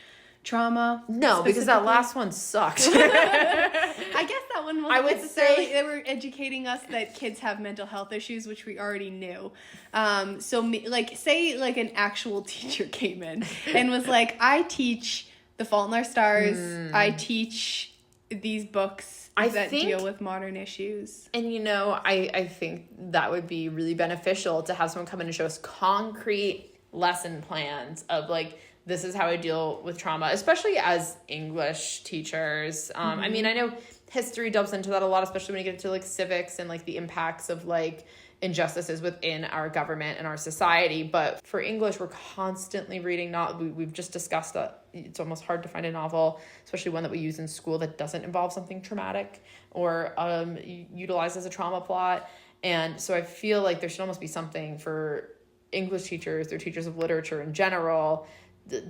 trauma? No, because that last one sucked. I guess that one wasn't I would necessarily, say they were educating us that kids have mental health issues, which we already knew. Say an actual teacher came in and was like, I teach The Fault in Our Stars, I teach these books that deal with modern issues. And, you know, I think that would be really beneficial to have someone come in and show us concrete lesson plans of, like, this is how I deal with trauma, especially as English teachers. I mean, I know history delves into that a lot, especially when you get into, like, civics and, like, the impacts of, like, injustices within our government and our society. But for English, we're constantly reading we've just discussed that it's almost hard to find a novel, especially one that we use in school, that doesn't involve something traumatic or utilizes a trauma plot. And so I feel like there should almost be something for English teachers or teachers of literature in general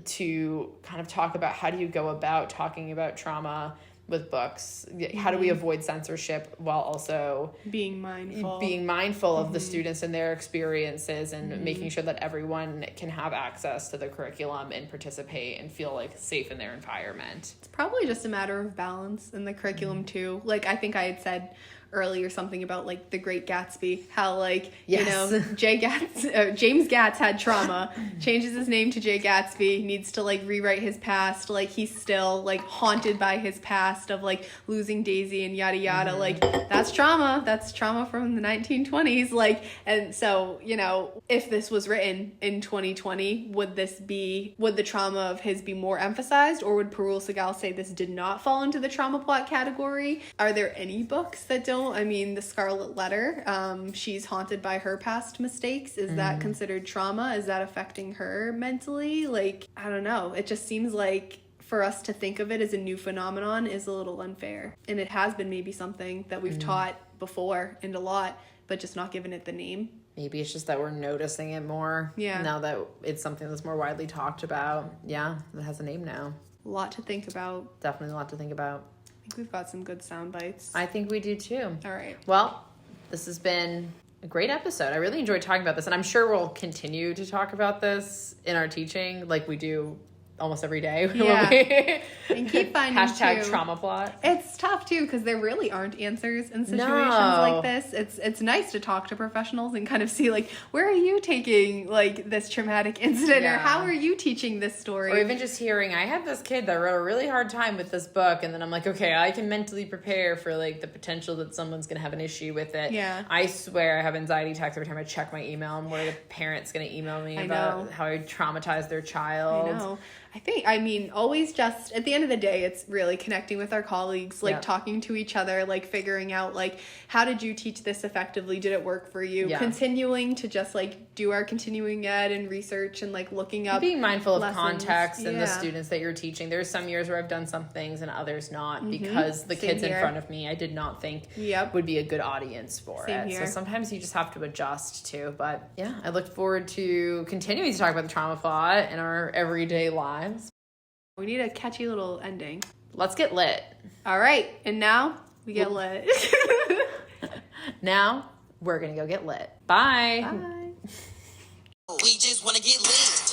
to kind of talk about how do you go about talking about trauma with books. How do we avoid censorship while also being mindful of the students and their experiences, and making sure that everyone can have access to the curriculum and participate and feel like safe in their environment. It's probably just a matter of balance in the curriculum too. Like I think I had said earlier something about like The Great Gatsby, how like you know James Gatz had trauma, changes his name to Jay Gatsby, needs to like rewrite his past, like he's still like haunted by his past of like losing Daisy and yada yada. Like that's trauma from the 1920s. Like, and so, you know, if this was written in 2020, would the trauma of his be more emphasized, or would Parul Segal say this did not fall into the trauma plot category? Are there any books that don't? I mean, The Scarlet Letter, she's haunted by her past mistakes. Is that considered trauma? Is that affecting her mentally? Like, I don't know. It just seems like for us to think of it as a new phenomenon is a little unfair. And it has been maybe something that we've taught before and a lot, but just not given it the name. Maybe it's just that we're noticing it more now that it's something that's more widely talked about. Yeah, it has a name now. A lot to think about. Definitely a lot to think about. I think we've got some good sound bites. I think we do too. All right. Well, this has been a great episode. I really enjoyed talking about this, and I'm sure we'll continue to talk about this in our teaching like we do almost every day. Yeah. And keep finding hashtag too. trauma plot. It's tough too because there really aren't answers in situations No. like this. It's nice to talk to professionals and kind of see like, where are you taking like this traumatic incident, or Yeah. how are you teaching this story? Or even just hearing, I had this kid that wrote a really hard time with this book, and then I'm like, okay, I can mentally prepare for like the potential that someone's gonna have an issue with it. Yeah. I swear I have anxiety attacks every time I check my email and where the parent's gonna email me about how I traumatized their child. I know. I mean, always just at the end of the day, it's really connecting with our colleagues, like talking to each other, like figuring out, like, how did you teach this effectively? Did it work for you? Yeah. Continuing to just like do our continuing ed and research and like looking up. Being mindful of lessons. context and the Yeah. students that you're teaching. There's some years where I've done some things and others not because the Same kids here. in front of me I did not think would be a good audience for Same it. here. So sometimes you just have to adjust too. But yeah, I look forward to continuing to talk about the trauma plot in our everyday lives. We need a catchy little ending. Let's get lit. All right, and now we get lit. Now we're gonna go get lit. Bye. Bye. We just wanna get lit.